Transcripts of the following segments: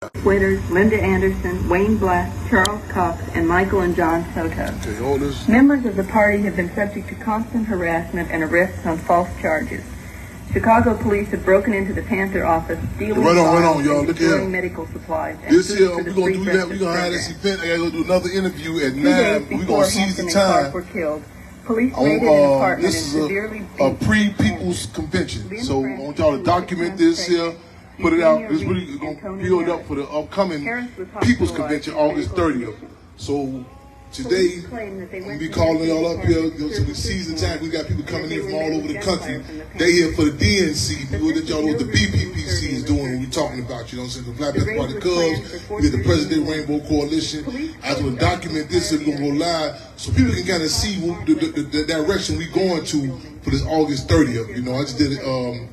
Witters, Linda Anderson, Wayne Black, Charles Cox, and Michael and John Soto. Okay, hold this. Members of the party have been subject to constant harassment and arrests on false charges. Chicago police have broken into the Panther office, stealing y'all. Look destroying medical supplies. This here, we're going to do that. We're going to have this event. I got to go do another interview at 9. We're going to seize the time. Were killed. Police raided an apartment this and is severely a pre-People's Convention. So I want y'all to document this here, put it out. It's really going to build up for the upcoming People's Convention, August 30th. So today, we'll be calling y'all up here. So we seize the time. We got people coming in from all over the country. They here for the DNC. We'll let y'all know what the BPPC is doing when we're talking about, you know what I'm saying? The Black Panther Party Cubs, we did the President Rainbow Coalition. I just want to document this so we're going to go live so people can kind of see the direction we're going to for this August 30th. You know, I just did an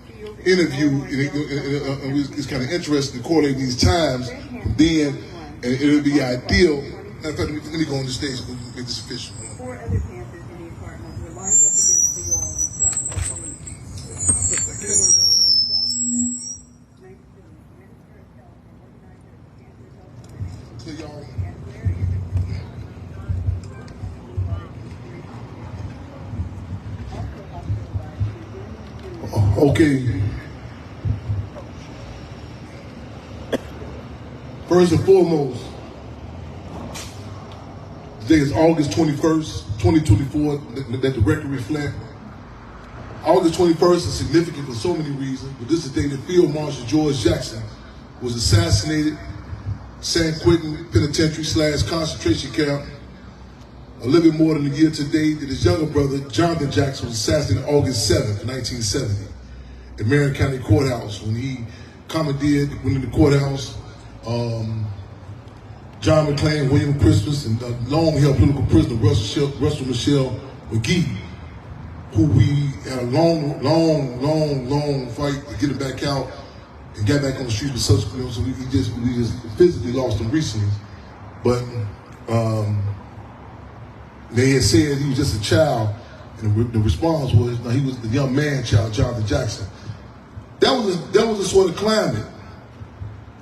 interview, and it's kind of interesting to correlate these times. Then, and it'll be ideal. In fact, let me go on the stage and make this official. 4 other Panthers in the apartment were lined up against the wall and shot by police. Okay. First and foremost, today is August 21st, 2024, that the record reflect. August 21st is significant for so many reasons, but this is the day that Field Marshal George Jackson was assassinated, San Quentin Penitentiary / concentration camp. A little bit more than a year today that his younger brother, Jonathan Jackson, was assassinated August 7th, 1970, at Marion County Courthouse. When he commandeered, went into the courthouse, John McClain, William Christmas, and long-held political prisoner Russell Michelle McGee, who we had a long fight to get him back out and got back on the streets, but subsequently, so we just physically lost him recently. But they had said he was just a child, and the response was, no, he was the young man child, Jonathan Jackson. That was a sort of climate.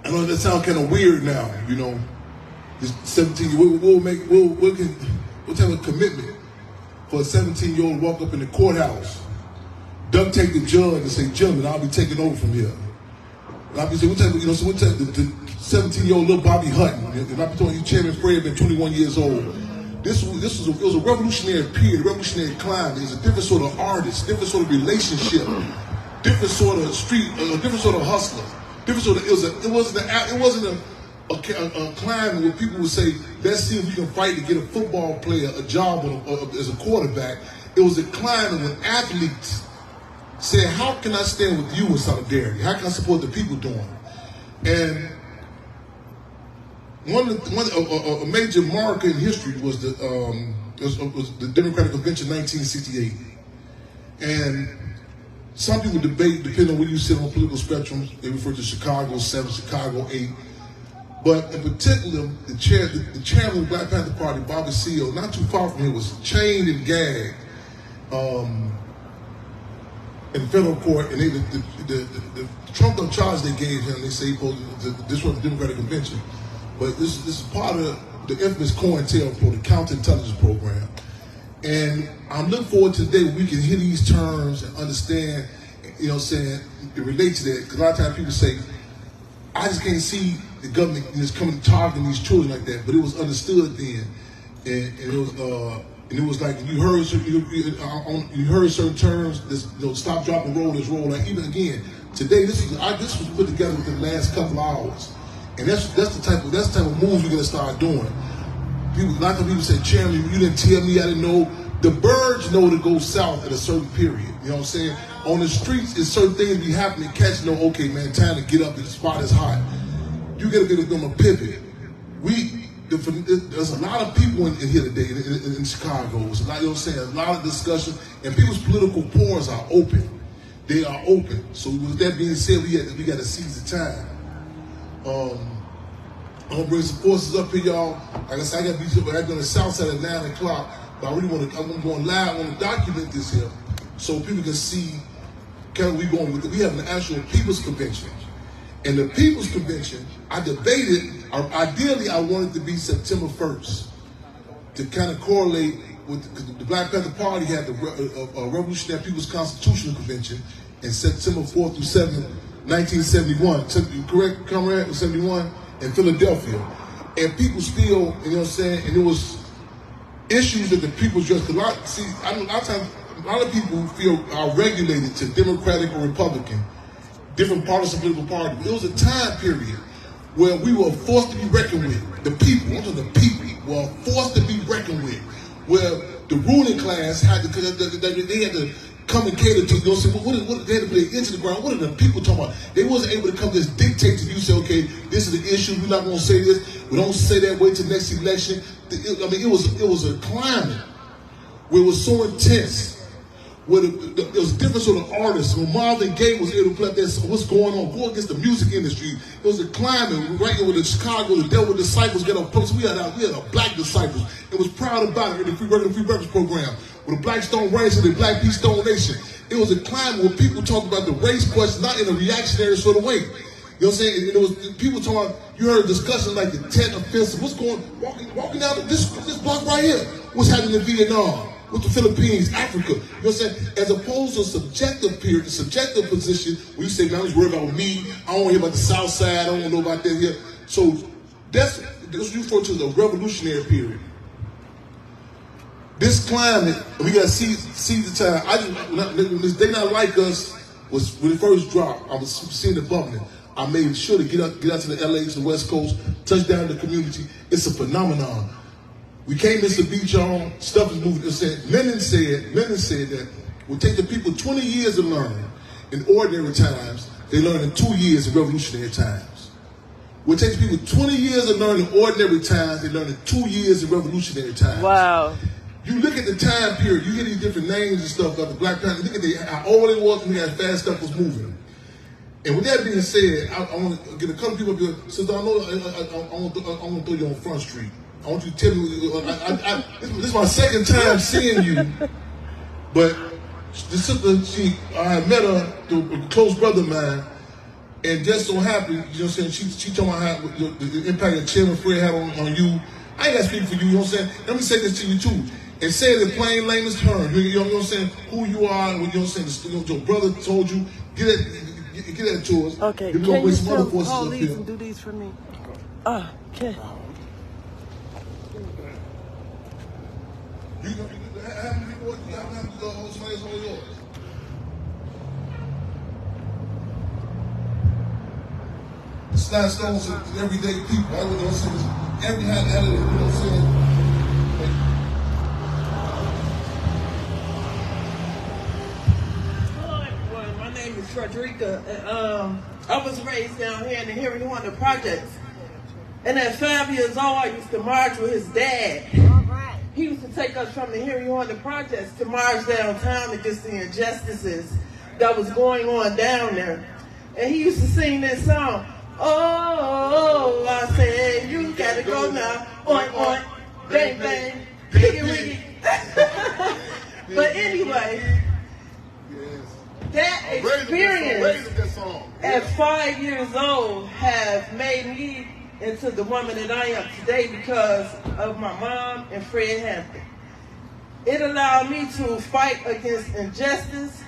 I know that sounds kind of weird now, you know. This 17-year-old, we'll have a commitment for a 17-year-old to walk up in the courthouse, duct tape the judge and say, "Gentlemen, I'll be taking over from here." And I'll be saying, the 17-year-old little Bobby Hutton, and I'll be telling you, Chairman Fred, been 21 years old. It was a revolutionary period, a revolutionary climate. It was a different sort of artist, different sort of relationship, different sort of street, different sort of hustler, different sort of. It wasn't a climate where people would say, "Let's see if we can fight to get a football player a job as a quarterback." It was a climate when athletes said, "How can I stand with you in solidarity? How can I support the people doing?" And a major marker in history was the Democratic Convention 1968. And some people debate, depending on where you sit on the political spectrum, they refer to Chicago 7, Chicago 8. But in particular, the chairman of the Black Panther Party, Bobby Seale, not too far from here, was chained and gagged in federal court. And the trumped up charge they gave him, they say he posed to disrupt the Democratic Convention. But this is part of the infamous COINTELPRO, the counterintelligence program. And I'm looking forward to the day when we can hear these terms and understand, you know what I'm saying, and relate to that. Because a lot of times people say, I just can't see the government just coming targeting these children like that. But it was understood then. And it was like you heard certain terms, this, you know, stop, drop, and roll, this roll. Like even again, today this was put together within the last couple hours. And that's the type of moves we're gonna start doing. A lot of people say, "Chairman, you didn't tell me, I didn't know." The birds know to go south at a certain period. You know what I'm saying? On the streets, it's certain things be happening. Cats know, okay, man, time to get up. The spot is hot. You gotta give them a pivot. There's a lot of people in here today in Chicago. It's a lot, you know what I'm saying? A lot of discussion, and people's political pores are open. They are open. So with that being said, we got to seize the time. I'm gonna bring some forces up here, y'all. Like I said, I got to be on the south side at 9 o'clock. But I'm going live. I want to document this here so people can see kind of we have an actual people's convention. In the People's Convention, I debated, ideally I wanted to be September 1st to kind of correlate with, the Black Panther Party had the Revolutionary People's Constitutional Convention in September 4th through 7th, 1971, correct, comrade, 71, in Philadelphia. And people still, you know what I'm saying, and there was issues that the people just, a lot of people feel are regulated to Democratic or Republican, different partisan political parties. It was a time period where we were forced to be reckoned with. The people were forced to be reckoned with, where the ruling class had to, they had to come and cater to, you know what, they had to put their ear to the ground. What are the people talking about? They wasn't able to come just dictate to you, say, okay, this is the issue, we're not going to say this, we don't say that, wait till next election. I mean, it was a climate where it was so intense, where there was a difference with the artists. When Marvin Gaye was able to play this, what's going on, go against the music industry. It was a climate, right here with the Chicago, the Devil Disciples get on posts. We had a black disciples. It was proud about it in the Free Breakfast program, with the Blacks Don't Race and the Black Peace Don't Nation. It was a climate where people talked about the race question, not in a reactionary sort of way. You know what I'm saying? And it was people talking about, you heard a discussion like the 10th offensive. What's going, walking down this block right here. What's happening in Vietnam? With the Philippines, Africa, you know what I'm saying? As opposed to a subjective period, a subjective position where you say, man, I'm just worried about me. I don't want to hear about the South Side. I don't want to know about that here. So that's referred to as a revolutionary period. This climate, we got to see the time. They Not Like Us was when it first dropped. I was seeing it bubbling. I made sure to get out to the LA, to the West Coast, touch down the community. It's a phenomenon. We came to the beach, y'all. Stuff is moving. Lenin said that it would take the people 20 years to learn in ordinary times. They learn in 2 years in revolutionary times. It would take the people 20 years to learn in ordinary times. They learn in 2 years in revolutionary times. Wow. You look at the time period. You hear these different names and stuff about the Black Panther. Look at how old it was and how fast stuff was moving. And with that being said, I want to get a couple people up here. Since I know I want to throw you on Front Street. I want you to tell me, this is my second time seeing you, but the sister, I met her through a close brother of mine, and just so happened, you know what I'm saying, she told me how the impact that Chairman Fred had on you. I ain't got to speak for you, you know what I'm saying? Let me say this to you too, and say it in plain layman's terms, you know what I'm saying, who you are, and what you know what I'm saying, your brother told you, get that to us. Okay, can you still call these and do these for me? Okay. You have to hold somebody else over yours. Slide stones are everyday people. I would say this. Every had it, you know what I'm saying? Hello everyone, my name is Frederica, and I was raised down here in the Henry Horner Projects. And at 5 years old, I used to march with his dad. He used to take us from the Henry Horner Projects to march downtown against the injustices that was going on down there. And he used to sing this song, oh, I said, you gotta go now, oink, oink, bang, bang, piggy, wiggy. But anyway, that experience at 5 years old have made me into the woman that I am today because of my mom and Fred Hampton. It allowed me to fight against injustice.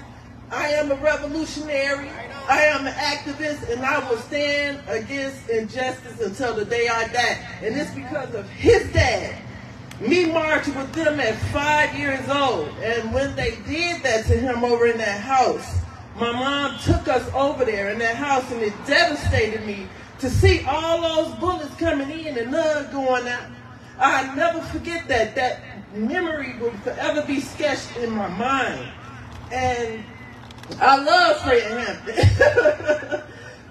I am a revolutionary, I am an activist, and I will stand against injustice until the day I die. And it's because of his dad. Me marching with them at 5 years old. And when they did that to him over in that house, my mom took us over there in that house, and it devastated me to see all those bullets coming in and none going out. I'll never forget that. That memory will forever be sketched in my mind. And I love Fred Hampton.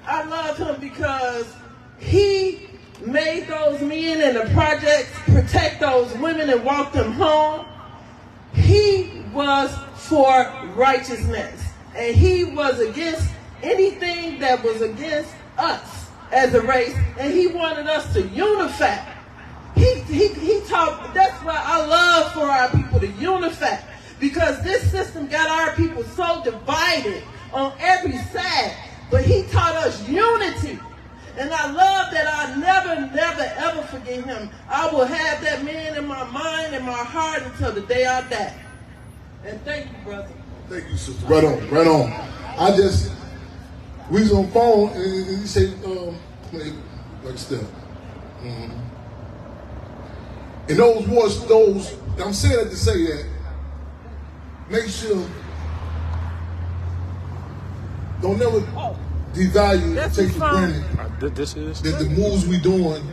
I love him because he made those men in the projects protect those women and walk them home. He was for righteousness. And he was against anything that was against us as a race, and he wanted us to unify. He taught, that's why I love for our people to unify, because this system got our people so divided on every side, but he taught us unity. And I love that I never, ever forget him. I will have that man in my mind and my heart until the day I die. And thank you, brother. Thank you, sister. Right on, right on. We was on the phone and he said, like step. And I'm saying that to say that, make sure, don't never devalue, take for granted that the moves we doing,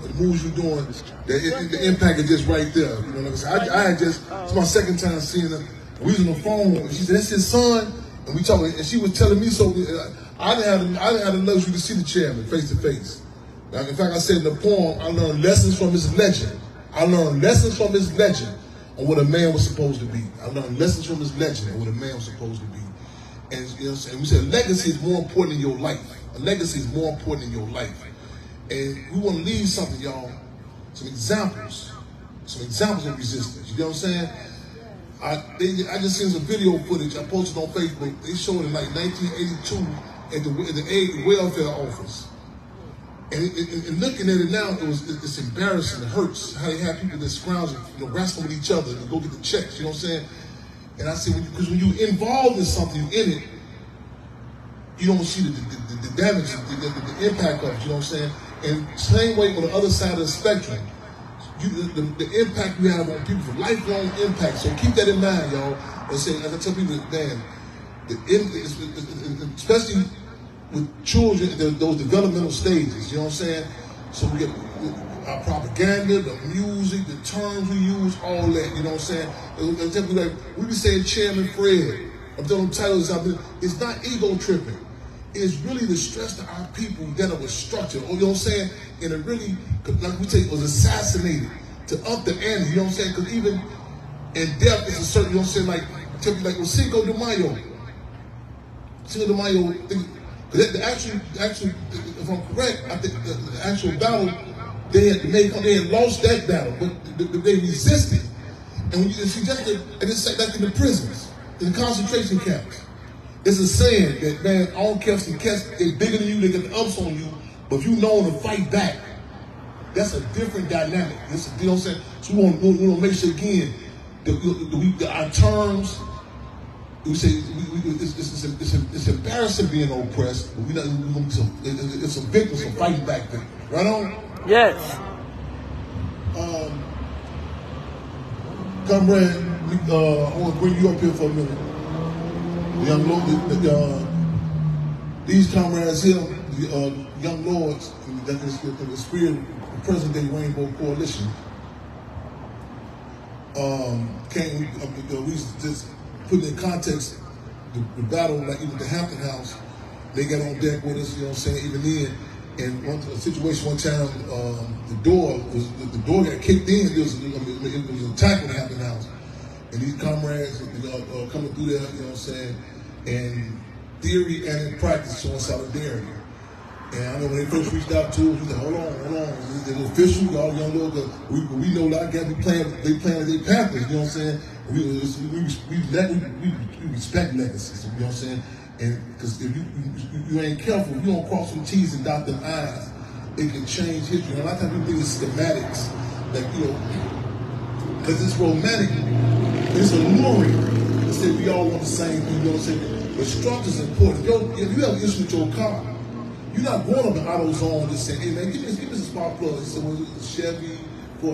the impact is just right there. You know what I'm saying? It's my second time seeing her. We was on the phone, and she said, that's his son, and we talking, and she was telling me so. I didn't have the luxury to see the chairman face to face. In fact, I said in the poem, I learned lessons from his legend. I learned lessons from his legend on what a man was supposed to be. I learned lessons from his legend on what a man was supposed to be. And you know what I'm saying? We said legacy is more important in your life. A legacy is more important in your life. And we want to leave something, y'all. Some examples of resistance. You know what I'm saying? I just seen some video footage I posted on Facebook. They showed it in like 1982 at the aid welfare office. And looking at it now, it's embarrassing. It hurts how they have people that scrounge and wrestle with each other to go get the checks. You know what I'm saying? And I said, because when you're involved in something, you're in it, you don't see the damage, the impact of it. You know what I'm saying? And same way on the other side of the spectrum, the impact we have on people, lifelong impact. So keep that in mind, y'all. As I tell people, man, especially with children, those developmental stages, you know what I'm saying? So we get our propaganda, the music, the terms we use, all that, you know what I'm saying? I tell people, like, we be saying Chairman Fred, I'm telling them titles out there, it's not ego tripping. It's really the stress to our people that it was structured, you know what I'm saying? And it really, like we say, was assassinated to up the ante, you know what I'm saying? Because even in death, it's a certain, you know what I'm saying? Like, tell me, like, with Cinco de Mayo, the actual, if I'm correct, I think the actual battle, they had lost that battle, but they resisted. And when you see just and it's like in the prisons, in the concentration camps, it's a saying that, man, all camps and cats, they bigger than you, they get the ups on you, but if you know to fight back, that's a different dynamic. You know what I'm saying? So we want to make sure again, our terms. We say it's embarrassing being oppressed, but it's some victims from fighting back there. Right on? Yes. Comrade, I want to bring you up here for a minute. Young Lord, these comrades here, young lords, that is the spirit of the present day Rainbow Coalition, we just put in context the battle, like even the Hampton house, they got on deck with us, you know what I'm saying, even then. And a situation one time, the door got kicked in. It was an attack on the Hampton house. And these comrades coming through there, you know what I'm saying, in theory and in practice showing solidarity. And I know when they first reached out to us, we said, hold on. It's official, y'all young little, we know that they playing their Panthers, you know what I'm saying? We respect legacies, you know what I'm saying? And because if you ain't careful, if you don't cross some T's and dot them I's, it can change history. And a lot of times people think it's schematics, like, you know, because it's romantic, it's alluring. They say we all want the same thing, you know what I'm saying? But structure's important. If you have an issue with your car, you're not going up the AutoZone just saying, hey man, give me a spark plug. He said, well, it's Chevy. We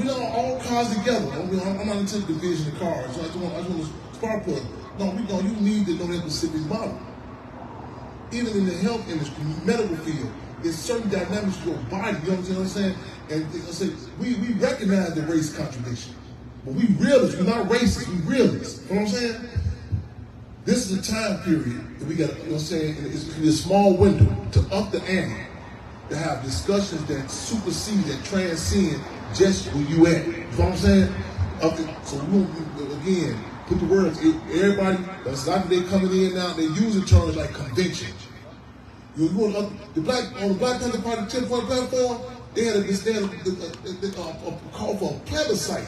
don't all cars together. I'm not into the division of cars. So I just want a spark plug. No, you need to know that specific model. Even in the health industry, medical field, there's certain dynamics to your body, you know what I'm saying? And I say, we recognize the race contradiction, but we realists, we're not racist, we realists. You know what I'm saying? This is a time period that we got, you know what I'm saying, it's going to be a small window to up the ante, to have discussions that supersede, that transcend just where you at. You know what I'm saying? So we again, put the words, everybody, that's like they coming in now, they using terms like convention. On the Black Panther Party 10-point platform, they had a call for a plebiscite.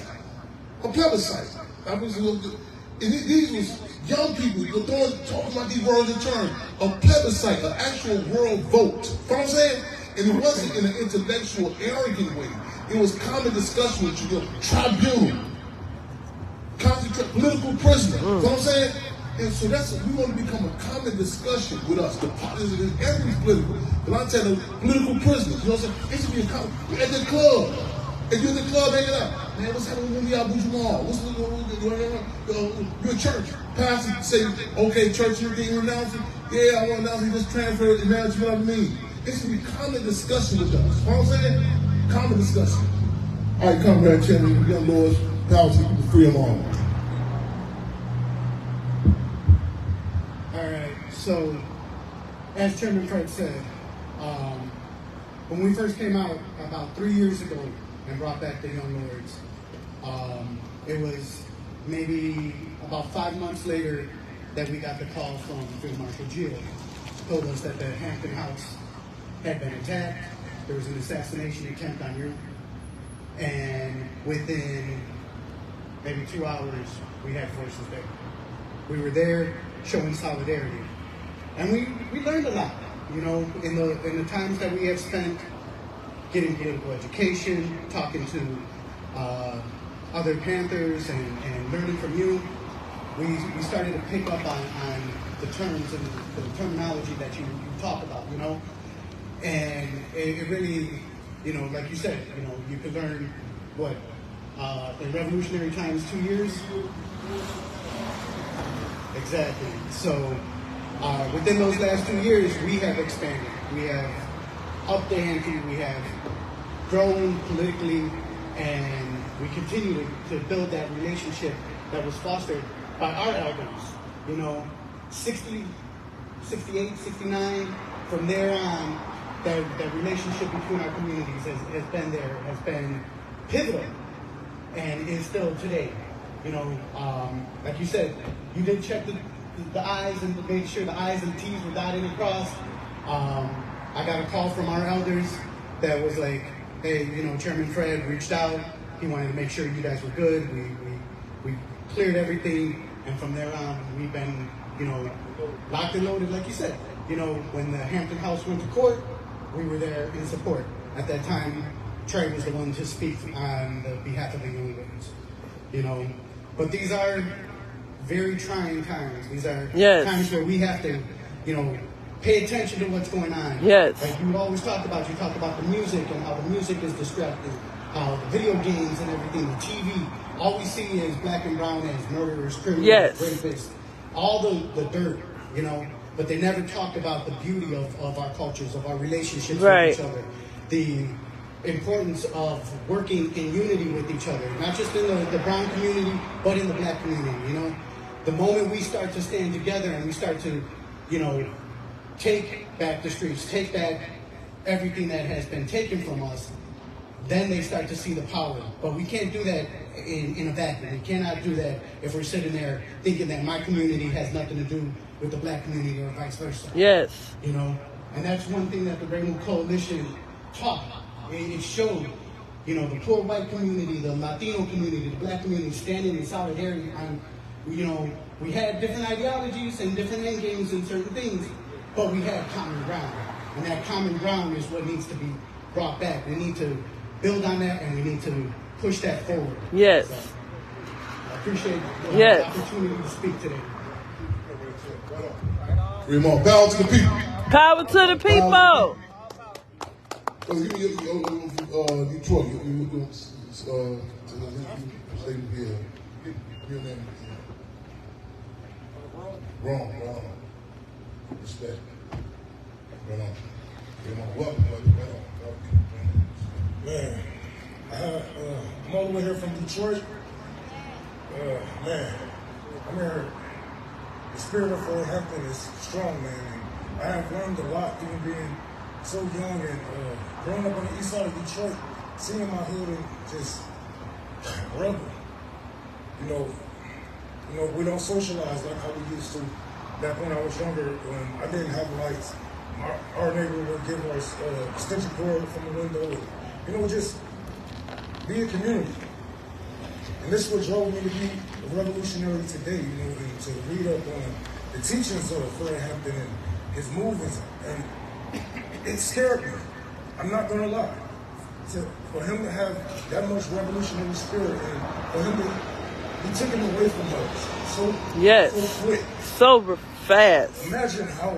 These was young people talking about these words in terms, a plebiscite, an actual world vote. You know what I'm saying? And it wasn't in an intellectual, arrogant way. It was common discussion with you, tribunal, political prisoner. You know what I'm saying? And so we want to become a common discussion with us. The politics, everything's political. But I'm telling you, political prisoners, you know what I'm saying? It should be a common. At the club. If you're in the club hanging out, man, what's happening when we out Buju Mall? You're a church. Pastor say, okay, church, you're getting renounced. Yeah, I want to announce you just transferred it, man, you know what I mean? It should be common discussion with us. You know what I'm saying? Common discussion. All right, come back, Chairman, young lords, power to keep the freedom on. All right, so as Chairman Fred said, when we first came out about 3 years ago and brought back the Young Lords, it was maybe about 5 months later that we got the call from Field Marshal Gill. Told us that the Hampton house had been attacked. There was an assassination attempt on you. And within maybe 2 hours, we had forces there. We were there showing solidarity. And we learned a lot, you know, in the times that we have spent getting political education, talking to other Panthers and learning from you. We started to pick up on the terms and the terminology that you talk about, you know. And it really, you know, like you said, you know, you could learn what, in revolutionary times, 2 years? Exactly. So within those last 2 years, we have expanded. We have upped the ante. We have grown politically, and we continue to build that relationship that was fostered by our elders. You know, 60, 68, 69, from there on, that relationship between our communities has been there, has been pivotal, and is still today. You know, like you said, you did check the I's and make sure the I's and T's were dotted and crossed. I got a call from our elders that was like, hey, you know, Chairman Fred reached out. He wanted to make sure you guys were good. We cleared everything, and from there on, we've been, you know, locked and loaded, like you said. You know, when the Hampton house went to court, we were there in support. At that time, Trey was the one to speak on the behalf of the Young Lords. You know, but these are very trying times. These are times where we have to, you know, pay attention to what's going on. Yes. Like you always talk about the music and how the music is distracting, how the video games and everything, the TV, all we see is black and brown as murderers, criminals, rapists, all the dirt, you know, but they never talk about the beauty of our cultures, of our relationships with each other, the importance of working in unity with each other, not just in the brown community, but in the black community, you know. The moment we start to stand together and we start to, you know, take back the streets, take back everything that has been taken from us, then they start to see the power. But we can't do that in a vacuum. We cannot do that if we're sitting there thinking that my community has nothing to do with the black community or vice versa. Yes. You know, and that's one thing that the Rainbow Coalition taught. It showed, you know, the poor white community, the Latino community, the black community standing in solidarity on, you know, we had different ideologies and different end games and certain things, but we had common ground. And that common ground is what needs to be brought back. We need to build on that, and we need to push that forward. Yes. So, I appreciate the opportunity to speak today. Ramon, power to the people. Power to the people. Give me Detroit. Your name. Wrong. Respect. Right on. Welcome. Man, I'm all the way here from Detroit. Man, I'm here. The spirit of Hampton is strong, man. And I have learned a lot, even being so young and growing up on the east side of Detroit, seeing my hood and just rebel. You know, we don't socialize like how we used to back when I was younger, when I didn't have lights. Our neighbor would give us extension cord from the window. And, you know, just be a community. And this is what drove me to be a revolutionary today, you know, and to read up on the teachings of Fred Hampton and his movements. And it scared me. I'm not gonna lie. For him to have that much revolutionary spirit and for him to be taken away from us so quick. So fast. Imagine how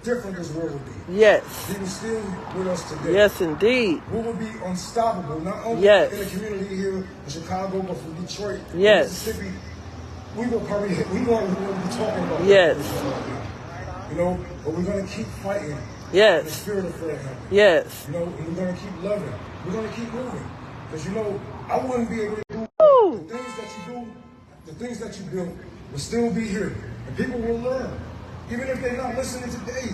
different this world would be. Yes. He was still with us today. Yes, indeed. We would be unstoppable, not only Yes. in the community here in Chicago, but from Detroit, Yes. Mississippi. We won't be talking about Yes. that right now. You know, but we're going to keep fighting. Yes. The spirit of Fred Hampton. Yes. You know, and we're going to keep loving. We're going to keep moving. Because, you know, I wouldn't be able to do the things that you do, the things that you build will still be here. And people will learn. Even if they're not listening today,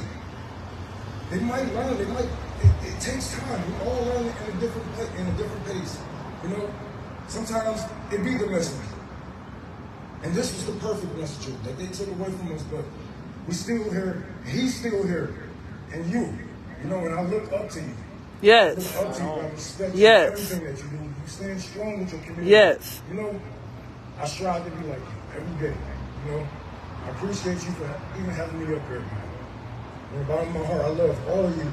they might learn. It takes time. We all learn in a different pace. You know, sometimes it be the message. And this was the perfect message that they took away from us, but we still here. He's still here. And you know, and I look up to you. Yes. I look up to you. I respect Yes. everything that you do. You stand strong with your community. Yes. You know, I strive to be like you every day. You know, I appreciate you for even having me up here, man. From the bottom of my heart, I love all of you.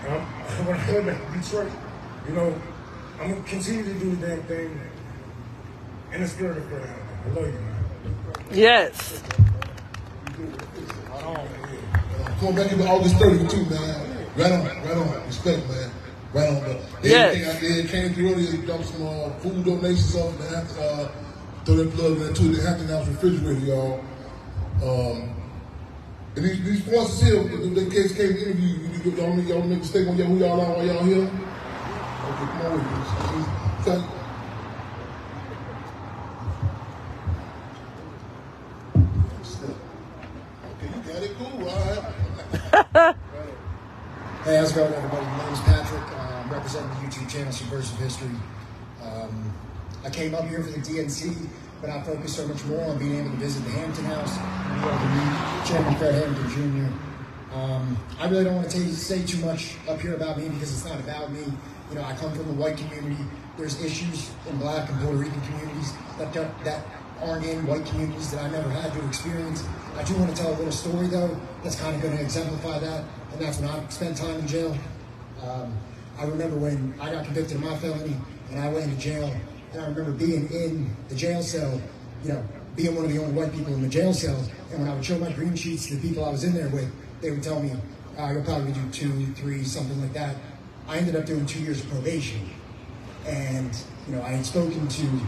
And when I go back to Detroit, you know, I'm going to continue to do the damn thing in the spirit of Fred Hampton. I love you, man. Yes. Going back into August 32, man. Right on. Respect, man. Right on. But everything I did came through earlier, dumped some food donations off the Hampton, throw that plug into the Hampton House refrigerator, y'all. And these voices here, the kids came to interview you. Y'all make a statement on who y'all are while y'all here? Okay, come on with me. Okay, you got it, cool, all right. Hey, how's it going, everybody? My name is Patrick. I'm representing the YouTube channel Subversive History. I came up here for the DNC, but I focused so much more on being able to visit the Hampton House and be able to meet Chairman Fred Hampton Jr. I really don't want to say too much up here about me because it's not about me. You know, I come from the white community. There's issues in Black and Puerto Rican communities that aren't in white communities that I never had to experience. I do want to tell a little story, though, that's kind of going to exemplify that, and that's when I spent time in jail. I remember when I got convicted of my felony, and I went into jail, and I remember being in the jail cell, you know, being one of the only white people in the jail cell, and when I would show my green sheets to the people I was in there with, they would tell me, you'll probably do 2, 3, something like that. I ended up doing 2 years of probation, and, you know, I had spoken to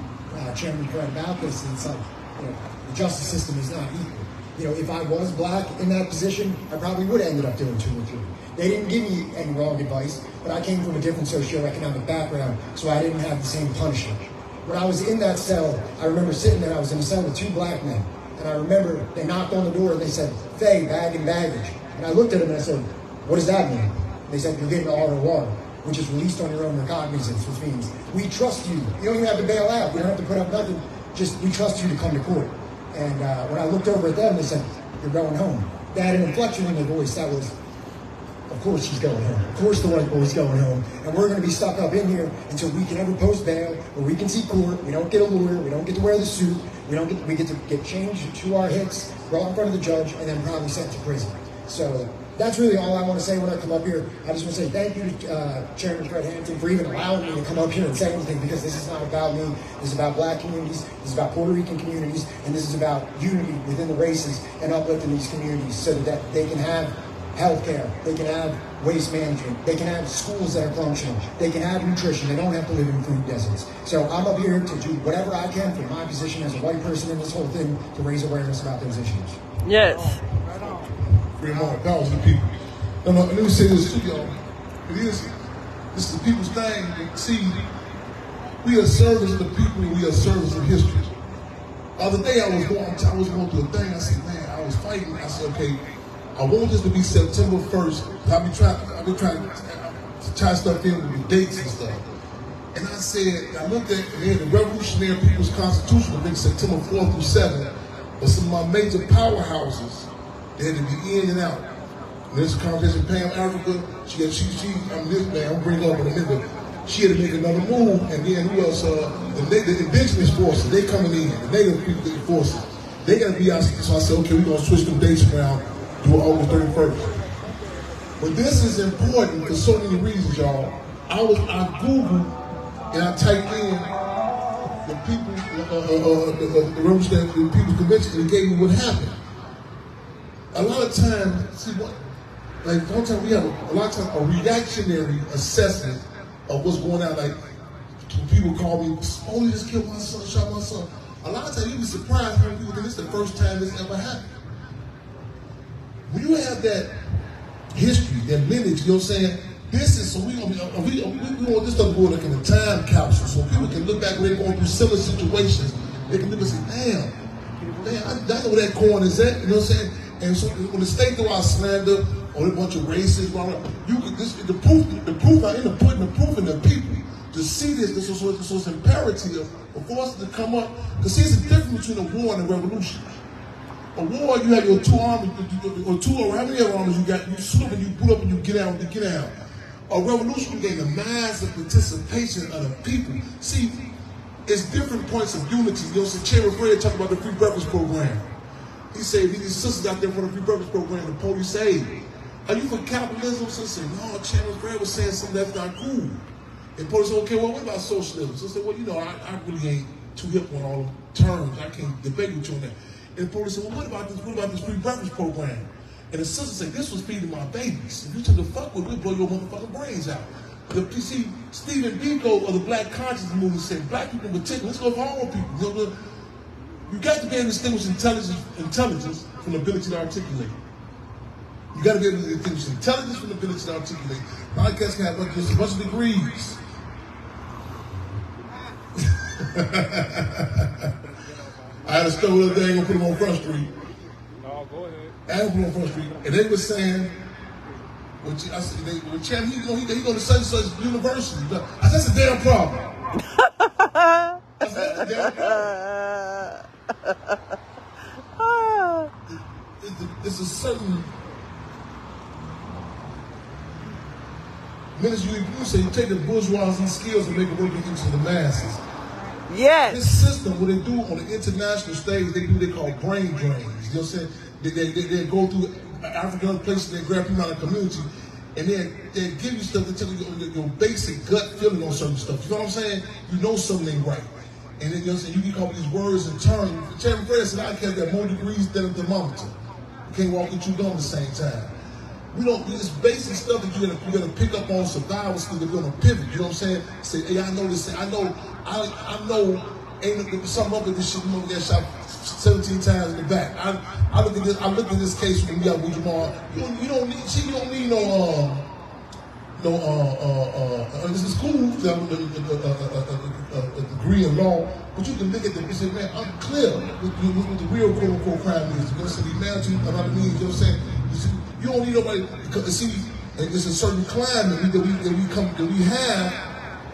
Chairman Fred about this, and it's like, you know, the justice system is not equal. You know, if I was Black in that position, I probably would have ended up doing 2 or 3. They didn't give me any wrong advice, but I came from a different socioeconomic background, so I didn't have the same punishment. When I was in that cell, I remember sitting there, I was in a cell with 2 Black men, and I remember they knocked on the door and they said, "Faye, bag and baggage." And I looked at them and I said, "What does that mean?" And they said, "You're getting ROR, which is released on your own recognizance, which means we trust you. You don't even have to bail out. You don't have to put up nothing. Just we trust you to come to court." And when I looked over at them, they said, "You're going home." They had an inflection in their voice that was, of course she's going home. Of course the white boy's going home. And we're going to be stuck up in here until we can ever post bail, or we can see court. We don't get a lawyer. We don't get to wear the suit. We get to get changed to our hits, brought in front of the judge, and then probably sent to prison. So that's really all I want to say when I come up here. I just want to say thank you to Chairman Fred Hampton for even allowing me to come up here and say anything, because this is not about me. This is about Black communities. This is about Puerto Rican communities. And this is about unity within the races and uplifting these communities so that they can have healthcare, they can have waste management, they can have schools that are functional, they can have nutrition, they don't have to live in food deserts. So I'm up here to do whatever I can from my position as a white person in this whole thing to raise awareness about those issues. Yes. Bring more power to the people. No, let me say this to y'all. This is the people's thing. See, we are servants of the people, we are servants of history. The other day I was going through a thing, I said, man, I was fighting, I said, okay, I want this to be September 1st. I've been trying to tie stuff in with the dates and stuff. And I said, I looked at the Revolutionary People's Constitution of September 4th through 7th, but some of my major powerhouses, they had to be in and out. And there's a conversation with Pam Africa. I'm bringing her up in a minute. She had to make another move, and then who else? The indigenous forces, they coming in, the native people forces. They got to be out. So I said, okay, we're going to switch them dates around. Do August 31st. But this is important for so many reasons, y'all. I Googled and I typed in the people, the representatives, the people's convention, and it gave me what happened. A lot of times, see what, like sometimes we have a lot of times a reactionary assessment of what's going on. Like when people call me, "Oh, you just killed my son, shot my son." A lot of times you'd be surprised how many people think this is the first time this ever happened. When you have that history, that lineage, you know what I'm saying? This is, so we want this stuff going like in a time capsule so people can look back when they're going through similar situations. They can look and say, damn, I know where that corn is at, you know what I'm saying? And so when the state throw out slander or a bunch of racists, you could, the proof are in the putting the proof in the people. To see this, so it's imperative for us to come up. Because see, it's a difference between a war and a revolution. A war, you have your two armies, or two, or how many other armies you got, you swoop and you put up and you get out. A revolution, you gain a massive participation of the people. See, it's different points of unity. You know, so Chairman Fred talked about the free breakfast program. He said, these sisters out there for the free breakfast program, the police say, are you for capitalism? Sister said, no, Chairman Fred was saying something that's not cool. And police said, okay, well, what about socialism? So I said, well, you know, I really ain't too hip on all the terms. I can't debate with you on that. And the police said, well, what about this free breakfast program? And the sister said, this was feeding my babies. If you took the fuck with it, we'd blow your motherfucking brains out. You see, Stephen Biko of the Black Consciousness Movement said, black people in particular, let's go for all people. You got to be able to distinguish intelligence from the ability to articulate. You got to be able to distinguish intelligence from the ability to articulate. Podcasts can have a bunch of degrees. I had a store the other day, I'm gonna put them on Front Street. Oh, go ahead. I had them put them on Front Street, and they were saying, I said, well, Chad, he go to such university. I said, that's a damn problem. I said, that's a damn problem. It's a certain ministry. You say you take the bourgeoisie skills and make it work into the masses. Yes. This system, what they do on the international stage, they do what they call brain drains. You know what I'm saying? They go through African places, they grab people out of the community, and they give you stuff to tell you your basic gut feeling on certain stuff. You know what I'm saying? You know something ain't right. And then, you know what I'm saying, you can call these words and terms. Chairman Fred said, I can't get more degrees than a thermometer. You can't walk and chew gum at the same time. We don't, it's basic stuff that you're gonna pick up on survival skills that you're gonna pivot. You know what I'm saying? Say, hey, I know this, I know, ain't something up with this shit, you know, get shot 17 times in the back. I look at this case when we got with Jamal. You don't need this is cool, a degree in law, but you can look at them and say, man, I'm clear with the real quote unquote crime is. You're gonna say, man, you know what I mean? You know what I'm saying? You don't need nobody, because see, and there's a certain climate that we have,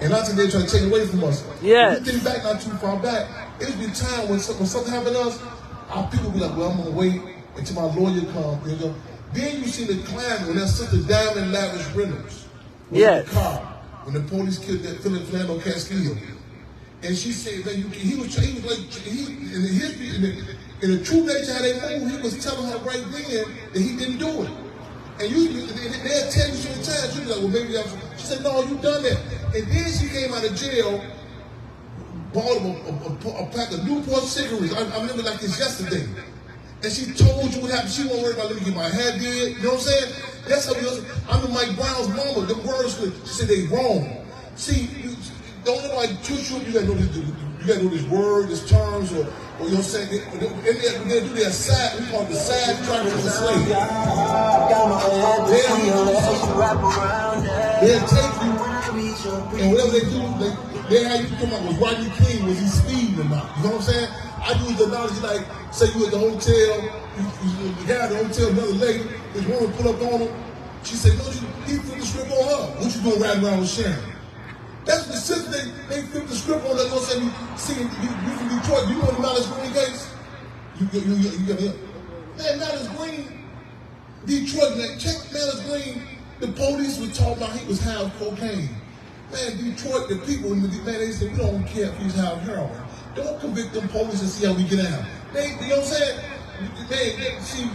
and not that they're trying to take away from us. Yes. If you think back not too far back, it's been time when something happened to us, our people be like, well, I'm gonna wait until my lawyer comes. You know? Then you see the climate when that's such a diamond lavish rentals. Yes. The car, when the police killed that Philip Flando Castillo. And she said that he was like, in the history, in the true nature how they moved, he was telling her right then that he didn't do it. And they'll tell you so many times, you be like, well, maybe she said, no, you done that. And then she came out of jail, bought a pack of Newport cigarettes. I remember like this yesterday. And she told you what happened. She won't worry about, let me get my hair did. You know what I'm saying? That's how we was. I'm the Mike Brown's mama. The words, she said they wrong. See, don't know like too sure you gotta know this word, this terms, or you know what I'm saying? They do their side, we call it the side track of the slave. They'll take you, and whatever they do, they have you come up with Rodney King, was he speeding or not? You know what I'm saying? I use the analogy like, say you at the hotel, you got at the hotel, another lady, this woman pull up on him, she said, no, he flipped the script on her. What you doing riding around with Sharon? That's the system they flipped the script on. They're gonna say, you from Detroit, you know the Malice Green case? Man, Malice Green, Detroit, man, check Malice Green. The police were talking about he was high on cocaine. Man, Detroit, the people, man, they said, we don't care if he's high on heroin. Don't convict them police and see how we get out. You know what I'm saying? See,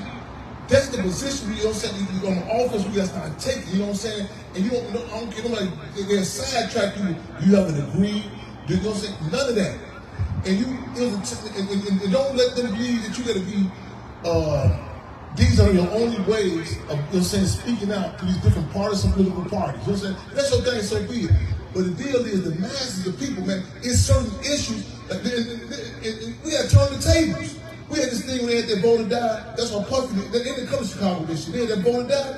That's the position, you know what I'm saying, you're on the offense, we got to start taking, you know what I'm saying? And you don't, I don't care, nobody, they'll sidetrack you, you have a degree, you know what I'm saying? None of that. And you, and don't let them believe that you got to be, these are your only ways of, you know what I'm saying, speaking out to these different partisan political parties, you know what I'm saying? That's your thing, so be it. But the deal is the masses of people, man, it's certain issues, like, we got to turn the tables. We had this thing when they had that voter die. That's what Puffy did. They didn't come to Chicago this year. They had that voter die.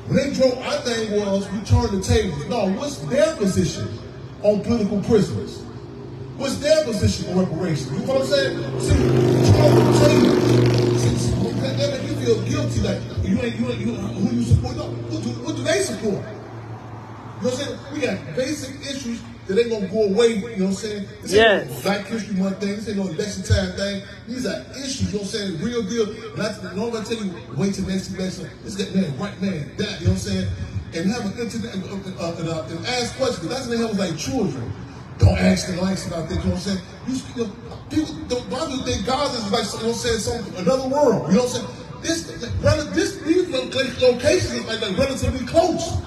When they drove, our thing was we turned the tables. No, what's their position on political prisoners? What's their position on reparations? You know what I'm saying? See, turn the tables. That make you feel guilty. Like you ain't who you support? No, what do they support? You know what I'm saying? We got basic issues that ain't gonna go away, you know what I'm saying? This ain't no Black History Month thing, this ain't no election time thing. These are issues, you know what I'm saying? Real deal. And I normally tell you, wait till next election. This got man, white man, that, you know what I'm saying? And have an internet and ask questions. That's when they have like children. Don't ask the likes about that, you know what I'm saying? You know, people don't think Gaza is like, you know what I'm saying, another world, you know what I'm saying? These locations is like relatively close.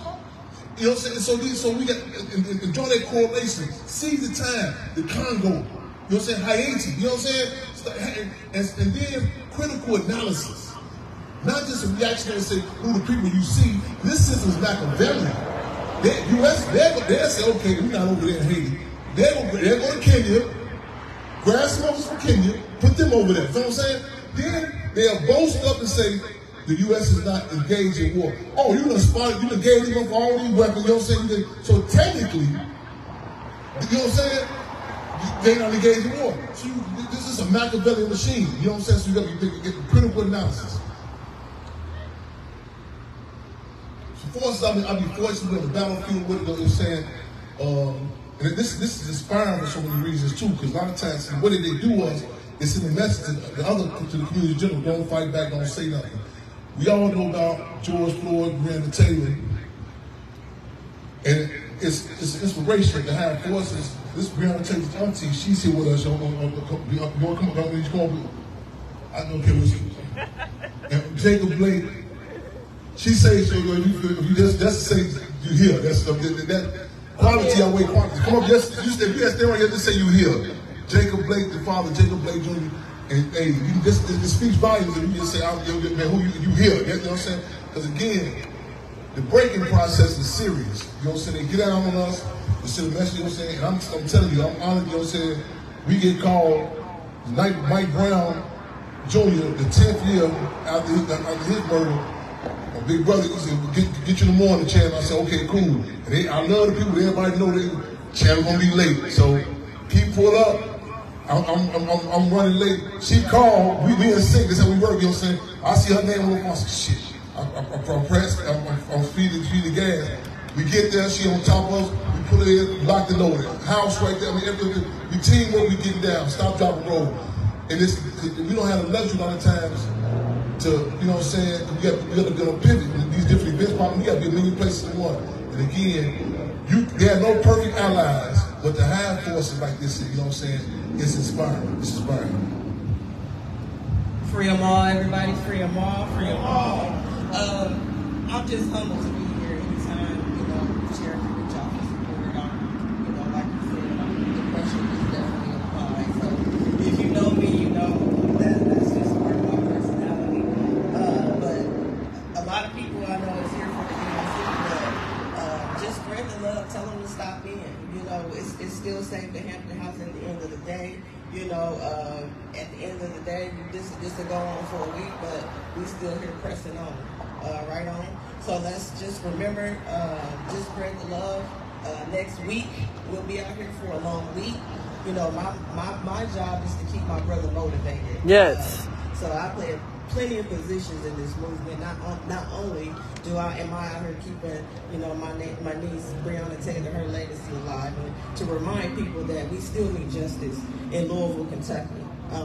You know what I'm saying? So we got and draw that correlation. See the time, the Congo, you know what I'm saying? Haiti, you know what I'm saying? And then critical analysis. Not just a reactionary say who the people you see. This system's Machiavellian. The US, they'll say, okay, we're not over there in Haiti. They'll go to Kenya, grab some of us from Kenya, put them over there. You know what I'm saying? Then they'll boast up and say, the U.S. is not engaged in war. Oh, you done spotted, you done gave them all these weapons, you know what I'm saying? So technically, you know what I'm saying? They not engaged in war. So this is a Machiavellian machine, you know what I'm saying? So you got to get critical analysis. So for us, I'll be fortunate to be on the battlefield with it, you know what I'm saying? And this is inspiring for so many reasons too, because a lot of times, what did they do was, it's in the message to the community in general, don't fight back, don't say nothing. We all know about George Floyd, Breonna Taylor, and it's an inspiration to have forces. This Breonna Taylor's auntie, she's here with us. You want to come on? I don't care what you. And Jacob Blake, she says, if you just say you hear, that quality outweigh quantity. Come up, if you stay right here, just say you hear. Jacob Blake, the father, Jacob Blake Jr., and hey, it speaks volumes if you just say, man, who you hear, you know what I'm saying? Because again, the breaking process is serious. You know what I'm saying? They get out on us, they send a message, you know what I'm saying? And I'm telling you, I'm honored, you know what I'm saying? We get called, Mike Brown Jr., the 10th year after his murder, my big brother, he said, get you in the morning, Chad. I said, okay, cool. And I love the people, everybody know that Chad gonna be late. So he pulled up. I'm running late. She called, we in sync, that's how we work, you know what I'm saying? I see her name on the phone, I said, shit. I'm pressed, I'm feeding gas. We get there, she on top of us, we put her in, lock the door. House right there, I mean, everything, we teamwork, we getting down, stop, drop, and roll. And we don't have the luxury a lot of times to, you know what I'm saying, we got to go on pivot. These different events popping, we got to be a million places in one. And again, there are no perfect allies, but to have forces like this, you know what I'm saying, it's inspiring. It's inspiring. Free them all, everybody. Free them all. Free them all. I'm just humbled to be here anytime, you know, Sheriff and reach out for support. You know, like you said, the pressure is definitely applied. So if you know me, you know that's just part of my personality. But a lot of people I know is here for the DNC, but just spread the love, tell them to stop in. You know, it's still safe to Hampton House at the end of the day. You know, at the end of the day, this will go on for a week, but we still here pressing on, right on. So let's just remember, just spread the love. Next week, we'll be out here for a long week. You know, my job is to keep my brother motivated. Yes. So I play plenty of positions in this movement. Not only am I out here keeping, you know, my niece Breonna Taylor, her legacy alive, and to remind people that we still need justice in Louisville, Kentucky.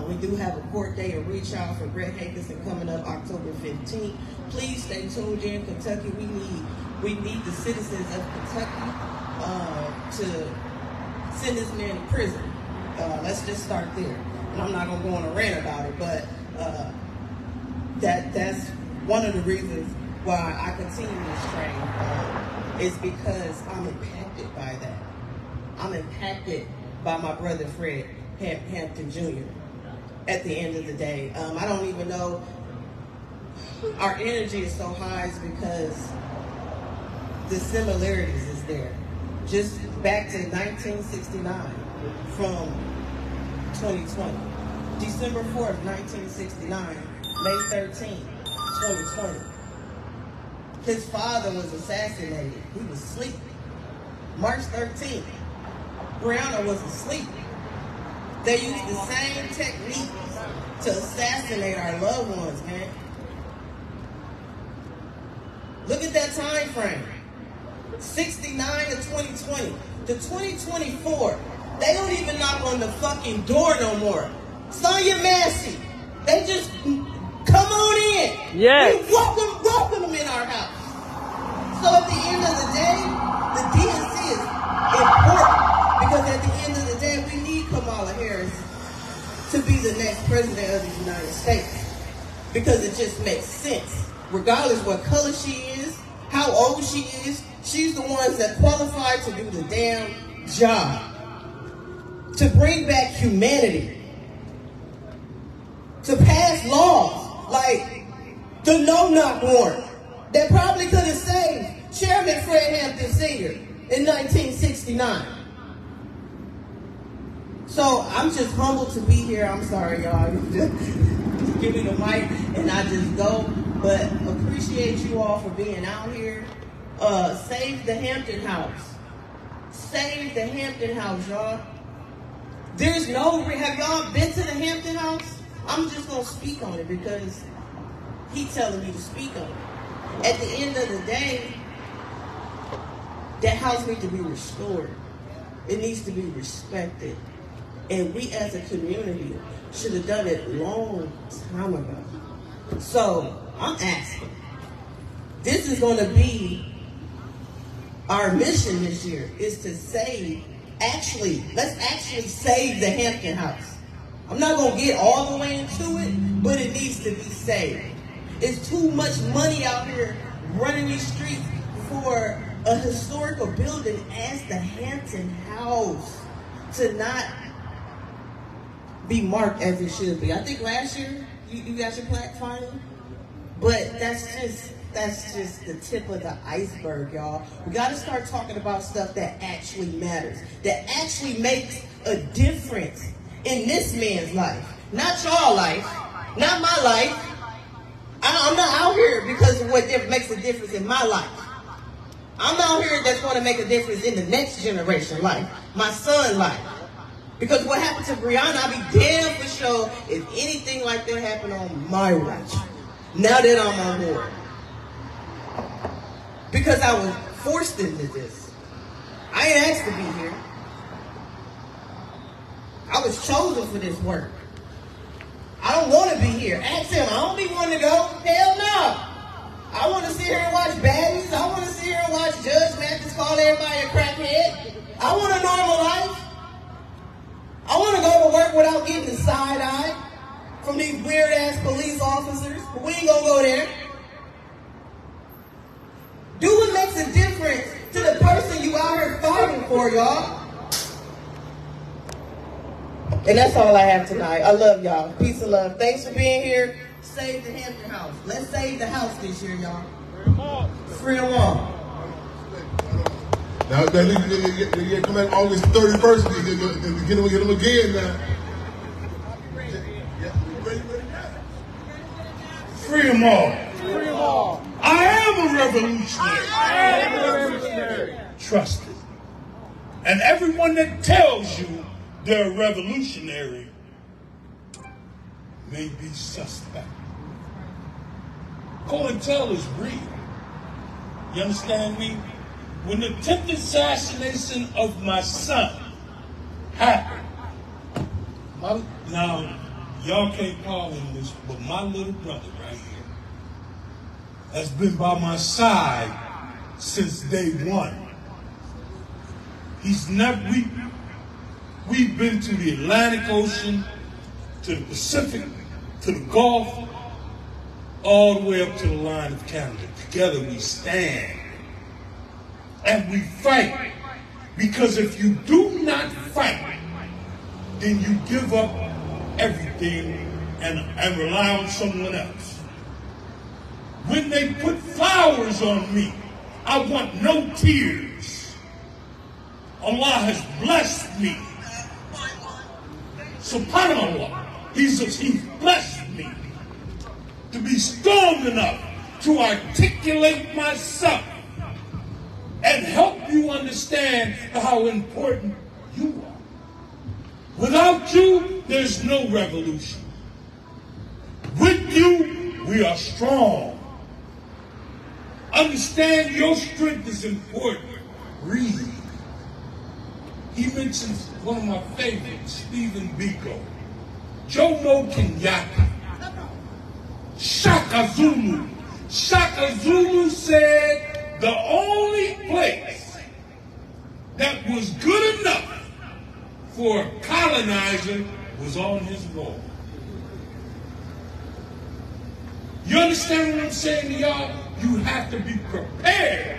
We do have a court day and reach out for Brett Hagerson coming up October 15th. Please stay tuned in, Kentucky. We need the citizens of Kentucky to send this man to prison. Let's just start there. And I'm not gonna go on a rant about it, but that's one of the reasons why I continue this train. Is because I'm impacted by that. I'm impacted by my brother Fred Hampton Jr. At the end of the day, I don't even know. Our energy is so high is because the similarities is there. Just back to 1969 from 2020. December 4th, 1969, May 13th, 2020. His father was assassinated. He was asleep. March 13th, Breonna was asleep. They used the same technique to assassinate our loved ones, man. Look at that time frame. 69 to 2020. To 2024, they don't even knock on the fucking door no more. Sonya Massey, they just come on in. Yes. We welcome them in our house. So at the end of the day, the DNC is important because at the end of the day, we need Kamala Harris to be the next president of the United States because it just makes sense. Regardless what color she is, how old she is, she's the one that qualified to do the damn job. To bring back humanity. To pass laws like the no-knock warrant that probably could have saved Chairman Fred Hampton Sr. in 1969. So I'm just humbled to be here. I'm sorry, y'all. Just give me the mic and I just go. But appreciate you all for being out here. Save the Hampton House. Save the Hampton House, y'all. There's no, have y'all been to the Hampton House? I'm just going to speak on it because he's telling me to speak on it. At the end of the day, that house needs to be restored. It needs to be respected. And we as a community should have done it long time ago. So I'm asking, this is going to be our mission this year, is to save, let's actually save the Hampton House. I'm not going to get all the way into it, but it needs to be saved. It's too much money out here running these streets for a historical building as the Hampton House to not be marked as it should be. I think last year you got your plaque finally, but that's just the tip of the iceberg, y'all. We got to start talking about stuff that actually matters, that actually makes a difference in this man's life, not y'all life, not my life. I'm not out here because of what makes a difference in my life. I'm out here that's going to make a difference in the next generation life, my son's life. Because what happened to Breonna, I'll be damn for sure if anything like that happened on my watch. Now that I'm on board. Because I was forced into this. I ain't asked to be here. I was chosen for this work. I don't want to be here. Ask him, I don't be wanting to go. Hell no. I want to sit here and watch baddies. I want to sit here and watch Judge Mathis call everybody a crackhead. I want a normal life. I want to go to work without getting side-eyed from these weird-ass police officers. But we ain't going to go there. Do what makes a difference to the person you out here fighting for, y'all. And that's all I have tonight. I love y'all. Peace and love. Thanks for being here. Save the Hampton House. Let's save the house this year, y'all. Free them all. Now, you come back August 31st, get them again now. Free them all. Free them all. I am a revolutionary. Trust it. And everyone that tells you they're a revolutionary may be suspect. COINTEL is real. You understand me? When the attempted assassination of my son happened, now y'all can't call him this, but my little brother right here has been by my side since day one. He's never, we've been to the Atlantic Ocean, to the Pacific, to the Gulf. all the way up to the line of Canada. Together we stand and we fight. Because if you do not fight, then you give up everything and rely on someone else. When they put flowers on me, I want no tears. Allah has blessed me. SubhanAllah, He's blessed me to be strong enough to articulate myself and help you understand how important you are. Without you, there's no revolution. With you, we are strong. Understand your strength is important. Read. He mentions one of my favorites, Stephen Biko, Jomo Kenyatta, Shaka Zulu. Shaka Zulu said the only place that was good enough for a colonizer was on his wall. You understand what I'm saying to y'all? You have to be prepared.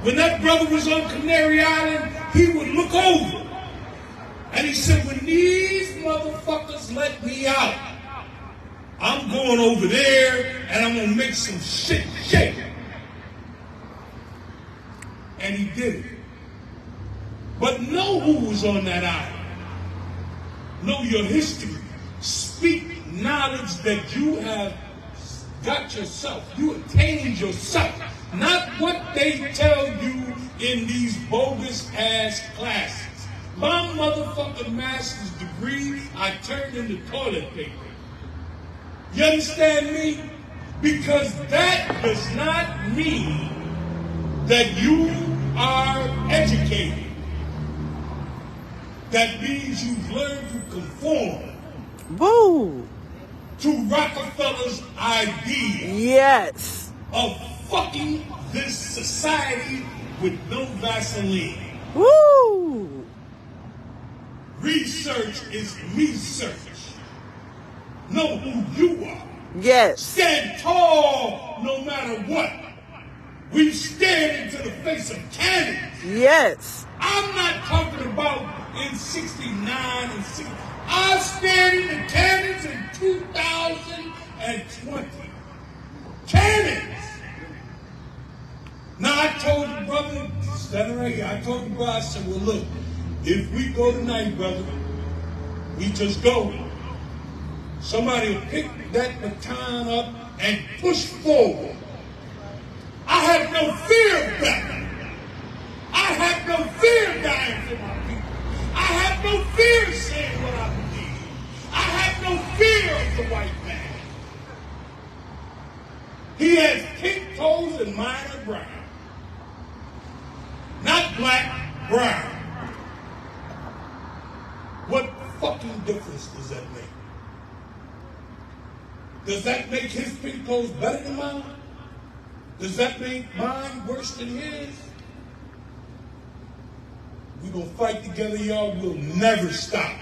When that brother was on Canary Island, he would look over and he said, when these motherfuckers let me out, I'm going over there and I'm going to make some shit shake. And he did it. But know who was on that island. Know your history. Speak knowledge that you have got yourself. You attained yourself. Not what they tell you in these bogus ass classes. My motherfucking master's degree, I turned into toilet paper. You understand me? Because that does not mean that you are educated. That means you've learned to conform. Boo! To Rockefeller's idea. Yes. Of fucking this society with no Vaseline. Woo! Research is research. Know who you are. Yes. Stand tall no matter what. We stand into the face of cannons. Yes. I'm not talking about in 69 and 60. I stand in the cannons in 2020. Cannons. Now I told the brother, standing right here, I told the brother, I said, well look, if we go tonight, brother, we just go. Somebody will pick that baton up and push forward. I have no fear of that. I have no fear of dying for my people. I have no fear of saying what I believe. I have no fear of the white man. He has pink toes and mine are brown. Not black, brown. What fucking difference does that make? Does that make his pink toes better than mine? Does that make mine worse than his? We're going to fight together, y'all. We'll never stop.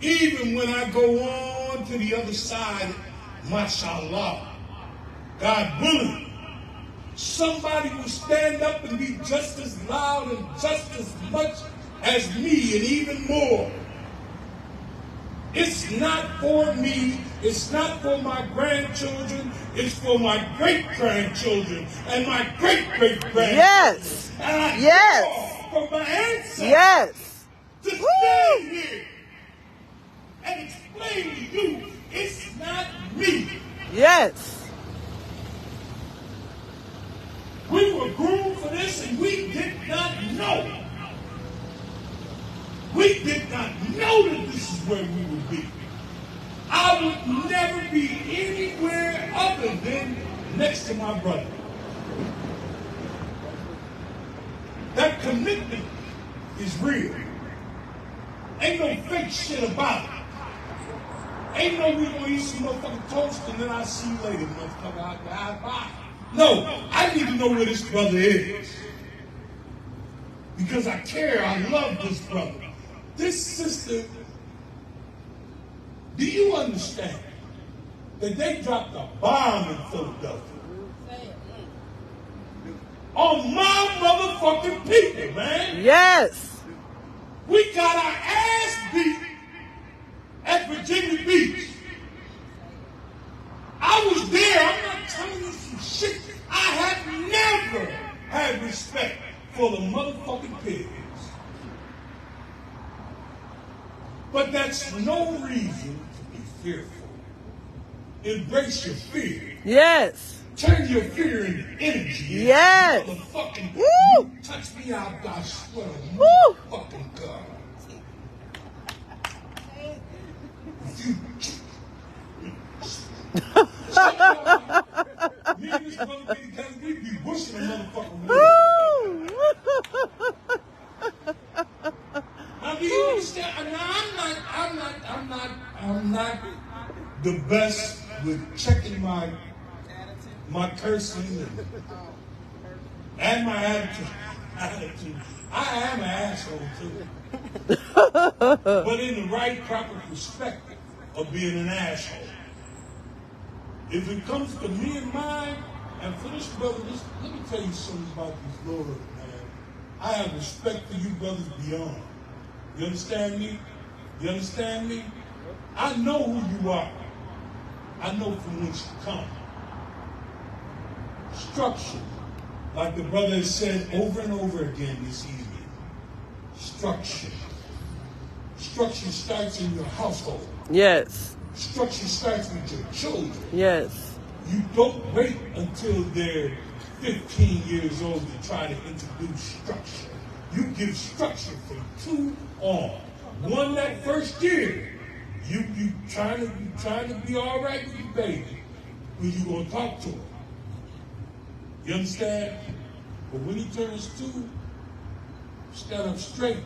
Even when I go on to the other side, mashallah, God willing, somebody will stand up and be just as loud and just as much as me and even more. It's not for me. It's not for my grandchildren. It's for my great-grandchildren and my great-great-grandchildren. Yes. And I yes. From my ancestors. Yes. To stand here and explain to you, it's not me. Yes. We were groomed for this and we did not know. We did not know that this is where we would be. I would never be anywhere other than next to my brother. That commitment is real. Ain't no fake shit about it. Ain't no we gonna eat some motherfucking toast and then I'll see you later, motherfucker. Bye. No, I need to know where this brother is. Because I care, I love this brother. This sister Do you understand that they dropped a bomb in Philadelphia on my motherfucking people, man? Yes. We got our ass beat at Virginia Beach. I was there. I'm not telling you some shit. I have never had respect for the motherfucking pigs. But that's no reason to be fearful. Embrace your fear. Yes. Turn your fear into energy. Yes. Motherfucking, Woo. you touch me out, I swear to motherfucking God. If you me and this brother we be bushing a motherfucking wood. Now, do you understand? Now, I'm not the best with checking my cursing and my attitude. I am an asshole too, but in the right, proper perspective of being an asshole. If it comes to me and mine, and for this brother, let me tell you something about this Lord, man. I have respect for you brothers beyond. You understand me? You understand me? I know who you are. I know from whence you come. Structure, like the brother has said over and over again this evening. Structure. Structure starts in your household. Yes. Structure starts with your children. Yes. You don't wait until they're 15 years old to try to introduce structure. You give structure from 2 on. One, that first year, you trying to be all right with your baby, who you gonna talk to him. You understand? But when he turns 2, stand up straight.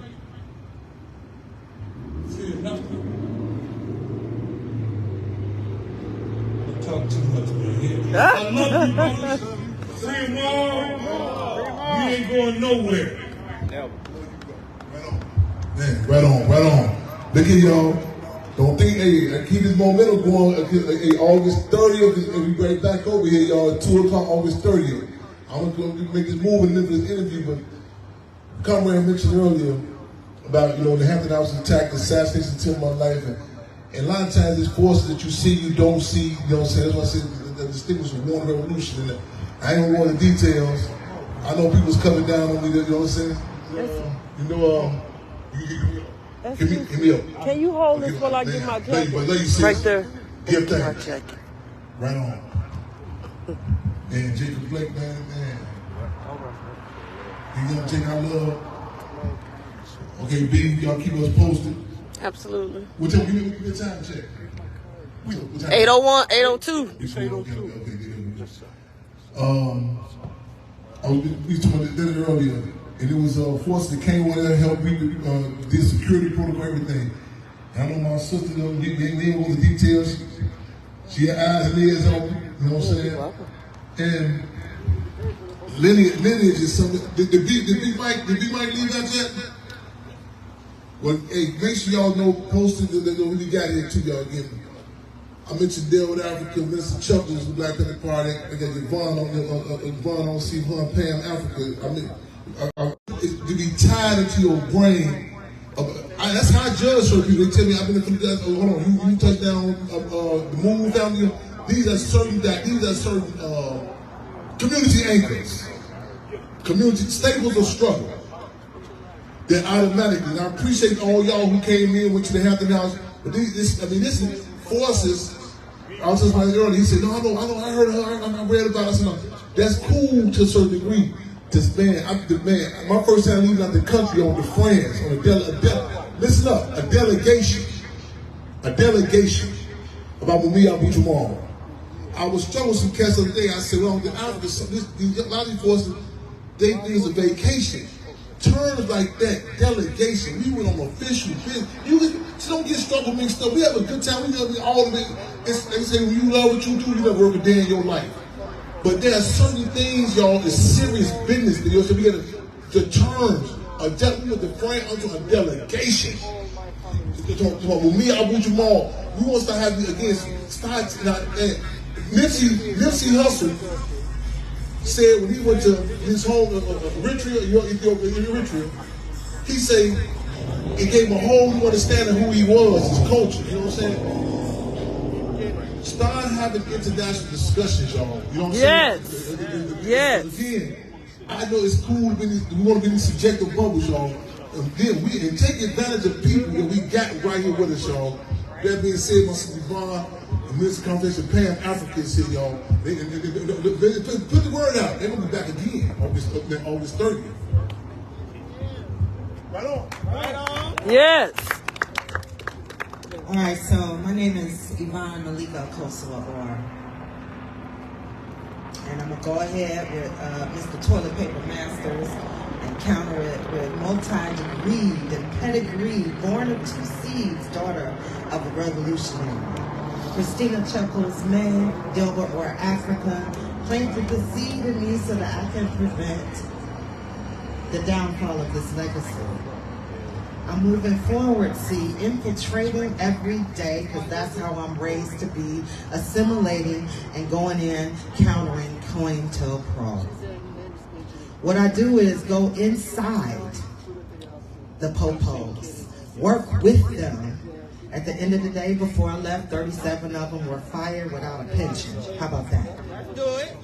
Fear nothing. Talk too much in here. I love you, brothers. Free them all. You ain't going nowhere. Man, right on. Look at y'all. Don't think, hey, keep this momentum going. Hey, August 30th, and we right back over here, y'all, at 2 o'clock, August 30th. I'm going to make this move in this interview, but Conrad mentioned earlier about, the Hampton House attack, the assassination attempt on my life, and a lot of times there's forces that you see, you don't see, you know what I'm saying? That's why I said the distinguish from war and revolution. And I ain't gonna go into details. I know people's coming down on me, you know what I'm saying? Hit me up. Can you hold this while I get my jacket? Right there. Get my jacket. Right on. And Jacob Blake, man. You gonna take our love? Okay, B, y'all keep us posted. Absolutely. What time? Give me a time check. 801, 802. It's 802. Okay, we talked about that earlier, and it was forces that came over there and helped me did security protocol, everything. And I know my sister didn't get all the details. She had eyes and ears open, you know what I'm saying? And lineage is something. Did Big Mike leave out yet? Well, hey, make sure y'all know, posted that they really got here too, y'all again. I mentioned Dale with Africa, Mr. Chuckles, the Black Panther Party. I got Yvonne on see Yvonne Pam Africa. I mean, to be tied into your brain. That's how I judge certain people. They tell me I've been in the hold on, you touch down the moon family. These are certain community anchors, community staples of struggle. They're automatically. And I appreciate all y'all who came in, went to the Hampton House. But this is forces. I was just like earlier. He said, no, I heard her. I read about it. I said, no, that's cool to a certain degree. My first time leaving out the country on the France, on listen up, a delegation about Mumia Abu Jamal. I was struggling with some cats the other day. I said, well, the Africa, a lot of these forces, there's a vacation. Terms like that, delegation, we went on official business. You don't get struggle mixed up. We have a good time. We have all of it. They say when you love what you do, you never work a day in your life. But there are certain things, y'all, it's serious business. So we got the terms, we went to France onto a delegation. With me, Abu Jamal, we want to start having against Nipsey Hussle said when he went to his home, Eritrea, he said it gave him a whole new understanding of who he was, his culture. You know what I'm saying? Start having international discussions, y'all. You know what I'm saying? Yes. Again, I know it's cool. We want to be in these subjective bubbles, y'all. And then we take advantage of people that we got right here with us, y'all. That being said, my sister Yvonne, and Mr. Conversation Pan-Africans here, y'all. They put the word out. They're going to be back again August 30th. Right on. Right on. Yes. All right, so my name is Yvonne Malika Kosovo, and I'm going to go ahead with Mr. Toilet Paper Masters and counter it with multi-degreed and pedigreed, born of 2 seeds, daughter of a revolutionary. Christina Chuckles May, Dilbert or Africa, planted the seed in me so that I can prevent the downfall of this legacy. I'm moving forward, see, infiltrating every day, because that's how I'm raised to be, assimilating and going in, countering COINTELPRO. What I do is go inside the popos, work with them. At the end of the day, before I left, 37 of them were fired without a pension. How about that? Let's do it.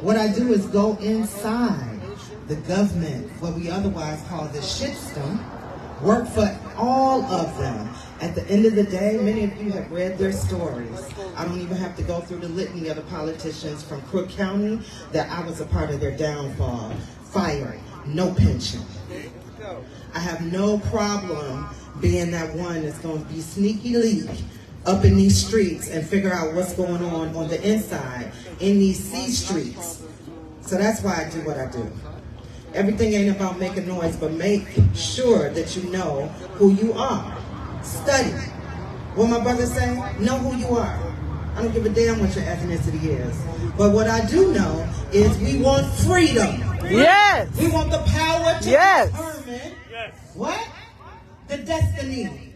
What I do is go inside the government, what we otherwise call the shitstorm, work for all of them. At the end of the day, many of you have read their stories. I don't even have to go through the litany of the politicians from Crook County that I was a part of their downfall. Fired, no pension. I have no problem being that one that's going to be sneaky leak up in these streets and figure out what's going on the inside in these C streets. So that's why I do what I do. Everything ain't about making noise, but make sure that you know who you are. Study. What my brother say? Know who you are. I don't give a damn what your ethnicity is. But what I do know is we want freedom. Yes. We want the power to determine what? The destiny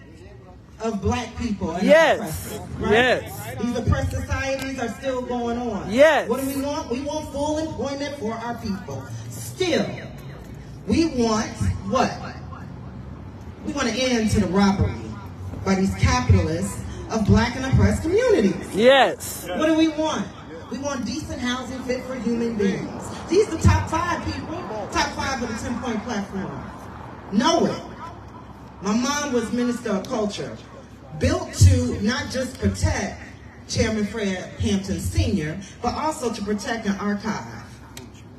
of black people. And yes. Right? Yes. These oppressed societies are still going on. Yes. What do we want? We want full employment for our people. Still, we want what? We want to end to the robbery by these capitalists of black and oppressed communities. Yes. What do we want? We want decent housing fit for human beings. These are the top 5 people, top 5 of the 10-point platform. Know it. My mom was Minister of Culture, built to not just protect Chairman Fred Hampton Sr., but also to protect an archive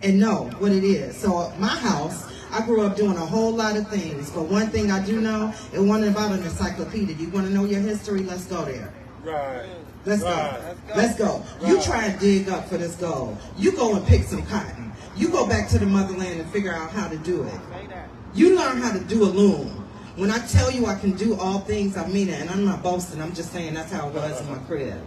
and know what it is. So my house, I grew up doing a whole lot of things, but one thing I do know, it wasn't about an encyclopedia. You want to know your history? Let's go there. Right. Let's go. Let's go. You try and dig up for this gold. You go and pick some cotton. You go back to the motherland and figure out how to do it. You learn how to do a loom. When I tell you I can do all things, I mean it. And I'm not boasting. I'm just saying that's how it was in my crib.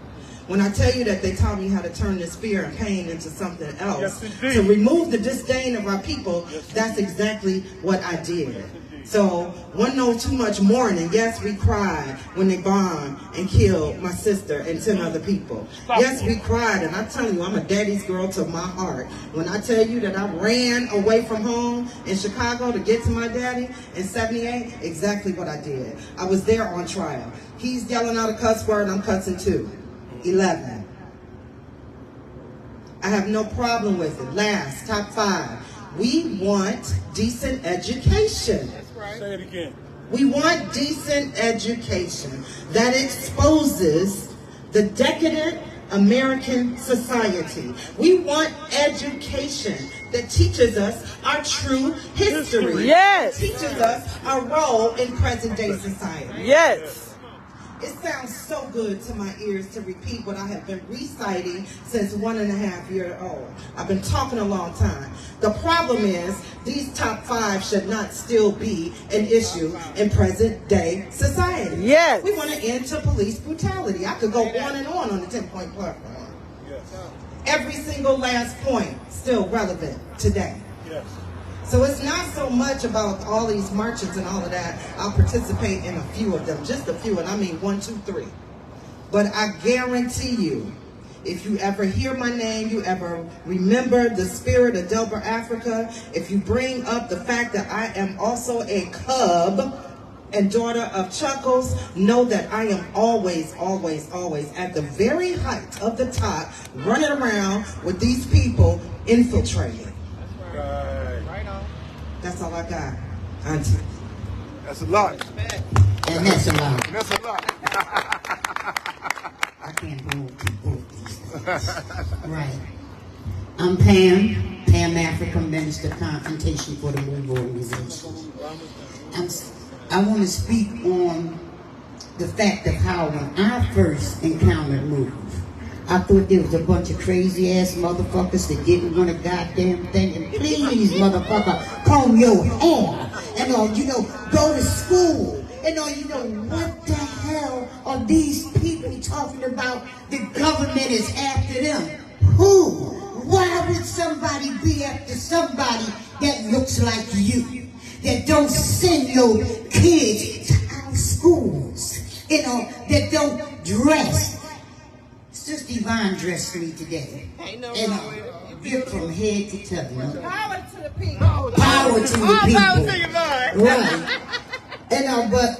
When I tell you that they taught me how to turn this fear and pain into something else, to remove the disdain of our people, that's exactly what I did. So, one know too much mourning. Yes, we cried when they bombed and killed my sister and 10 other people. Yes, we cried, and I tell you, I'm a daddy's girl to my heart. When I tell you that I ran away from home in Chicago to get to my daddy in 78, exactly what I did. I was there on trial. He's yelling out a cuss word, I'm cussing too. 11. I have no problem with it. Last, top 5. We want decent education. Say it again. We want decent education that exposes the decadent American society. We want education that teaches us our true history. Yes. Teaches us our role in present day society. Yes. It sounds so good to my ears to repeat what I have been reciting since 1.5 years old. I've been talking a long time. The problem is these top 5 should not still be an issue in present day society. Yes. We want to end to police brutality. I could go on and on the 10-point platform. Yes. Every single last point still relevant today. Yes. So it's not so much about all these marches and all of that. I'll participate in a few of them, just a few, and I mean 1, 2, 3. But I guarantee you, if you ever hear my name, you ever remember the spirit of Delbert Africa, if you bring up the fact that I am also a Cub and daughter of Chuckles, know that I am always, always, always at the very height of the top, running around with these people infiltrating. Right on. That's all I got, Auntie. That's a lot. And that's a lot. That's a lot. I can't hold both these things. Right. I'm Pam African Minister Confrontation for the Move Organization. I want to speak on the fact of how when I first encountered Move, I thought there was a bunch of crazy ass motherfuckers that didn't want a goddamn thing. And please, motherfucker, comb your hair and go to school. And what the hell are these people talking about? The government is after them. Who? Why would somebody be after somebody that looks like you? That don't send your kids to our schools, that don't dress. Sister Yvonne dressed me today. Ain't no Bit from head to toe. Power to the people. Power to the people. Power to Yvonne. Right. But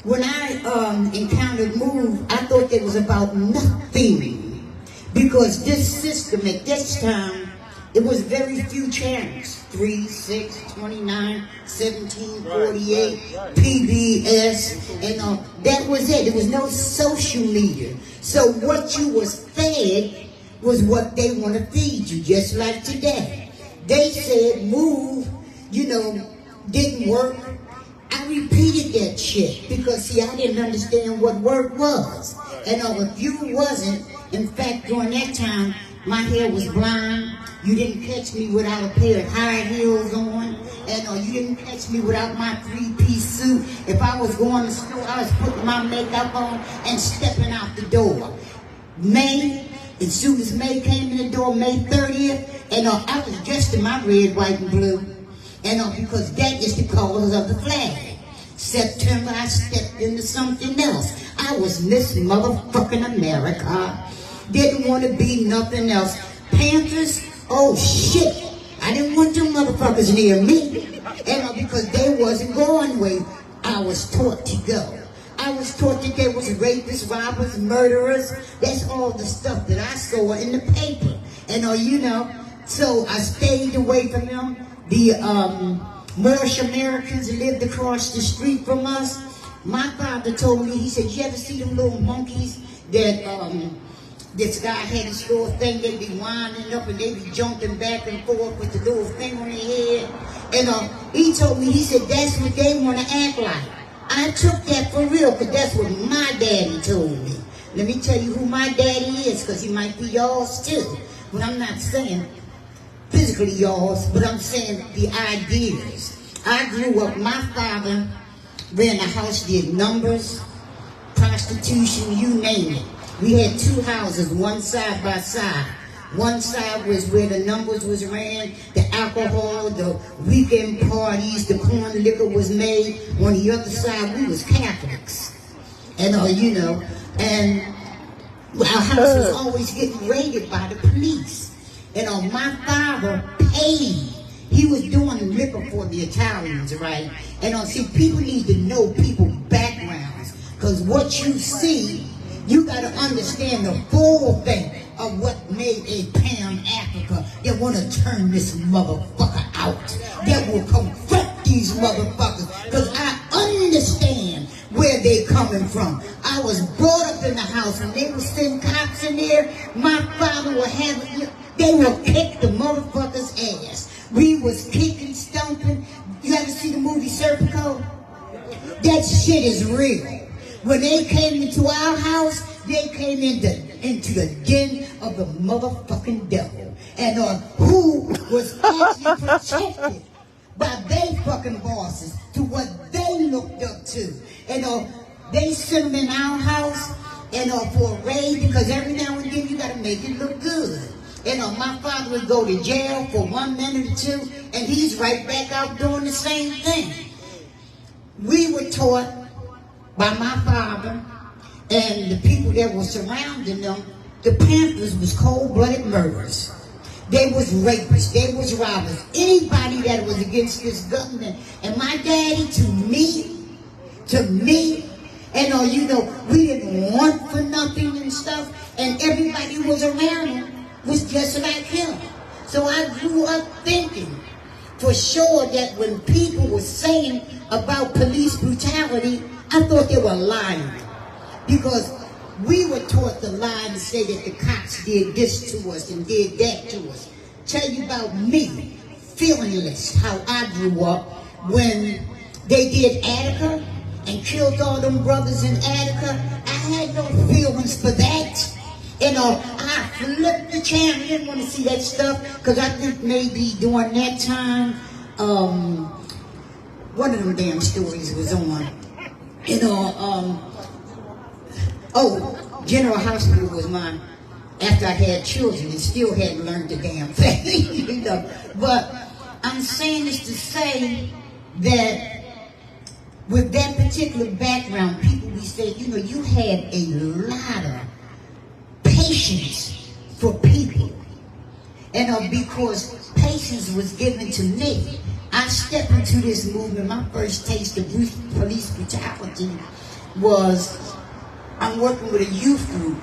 when I encountered Move, I thought it was about nothing. Because this system at this time, it was very few channels. 3, 6, 29, 17, 48, PBS, and that was it. There was no social media. So what you was fed was what they want to feed you, just like today. They said Move, didn't work. I repeated that shit because, see, I didn't understand what work was. And if you wasn't, in fact, during that time, my hair was blonde. You didn't catch me without a pair of high heels on. And you didn't catch me without my 3-piece suit. If I was going to school, I was putting my makeup on and stepping out the door. May, as soon as May came in the door, May 30th, and I was dressed in my red, white, and blue. And because that is the colors of the flag. September, I stepped into something else. I was Miss Motherfucking America. Didn't want to be nothing else. Panthers, oh shit. I didn't want them motherfuckers near me. And because they wasn't going where I was taught to go. I was taught that there was rapists, robbers, murderers. That's all the stuff that I saw in the paper. And so I stayed away from them. The Moorish Americans lived across the street from us. My father told me, he said, you ever see them little monkeys that this guy had his little thing, they be winding up and they be jumping back and forth with the little thing on their head. And he told me, he said, that's what they want to act like. I took that for real, because that's what my daddy told me. Let me tell you who my daddy is, because he might be y'all's too. But I'm not saying physically y'all's, but I'm saying the ideas. I grew up, my father ran a house, did numbers, prostitution, you name it. We had 2 houses, one side by side. One side was where the numbers was ran, the alcohol, the weekend parties, the corn liquor was made. On the other side, we was Catholics. And and our house was always getting raided by the police. And my father paid. He was doing liquor for the Italians, right? And see, people need to know people's backgrounds. Because what you see, you got to understand the full thing of what made a Pam Africa that want to turn this motherfucker out. That will confront these motherfuckers. Because I understand where they coming from. I was brought up in the house and they would send cops in there. My father would have, they would kick the motherfucker's ass. We was kicking, stomping. You ever see the movie Serpico? That shit is real. When they came into our house, they came into the den of the motherfucking devil. And who was actually protected by they fucking bosses to what they looked up to. And they sent them in our house and for a raid, because every now and then you gotta make it look good. My father would go to jail for 1 minute or two, and he's right back out doing the same thing. We were taught by my father and the people that were surrounding them, the Panthers was cold-blooded murderers. They was rapists. They was robbers. Anybody that was against this government. And my daddy, to me, we didn't want for nothing and stuff, and everybody who was around him was just like him. So I grew up thinking for sure that when people were saying about police brutality, I thought they were lying. Because we were taught to lie and say that the cops did this to us and did that to us. Tell you about me, feelingless, how I grew up when they did Attica and killed all them brothers in Attica. I had no feelings for that. I flipped the channel. I didn't want to see that stuff because I think maybe during that time, one of them damn stories was on. General Hospital was mine after I had children and still hadn't learned the damn thing. But I'm saying this to say that with that particular background, people we say, you had a lot of patience for people. Because patience was given to me. I stepped into this movement. My first taste of police brutality was I'm working with a youth group,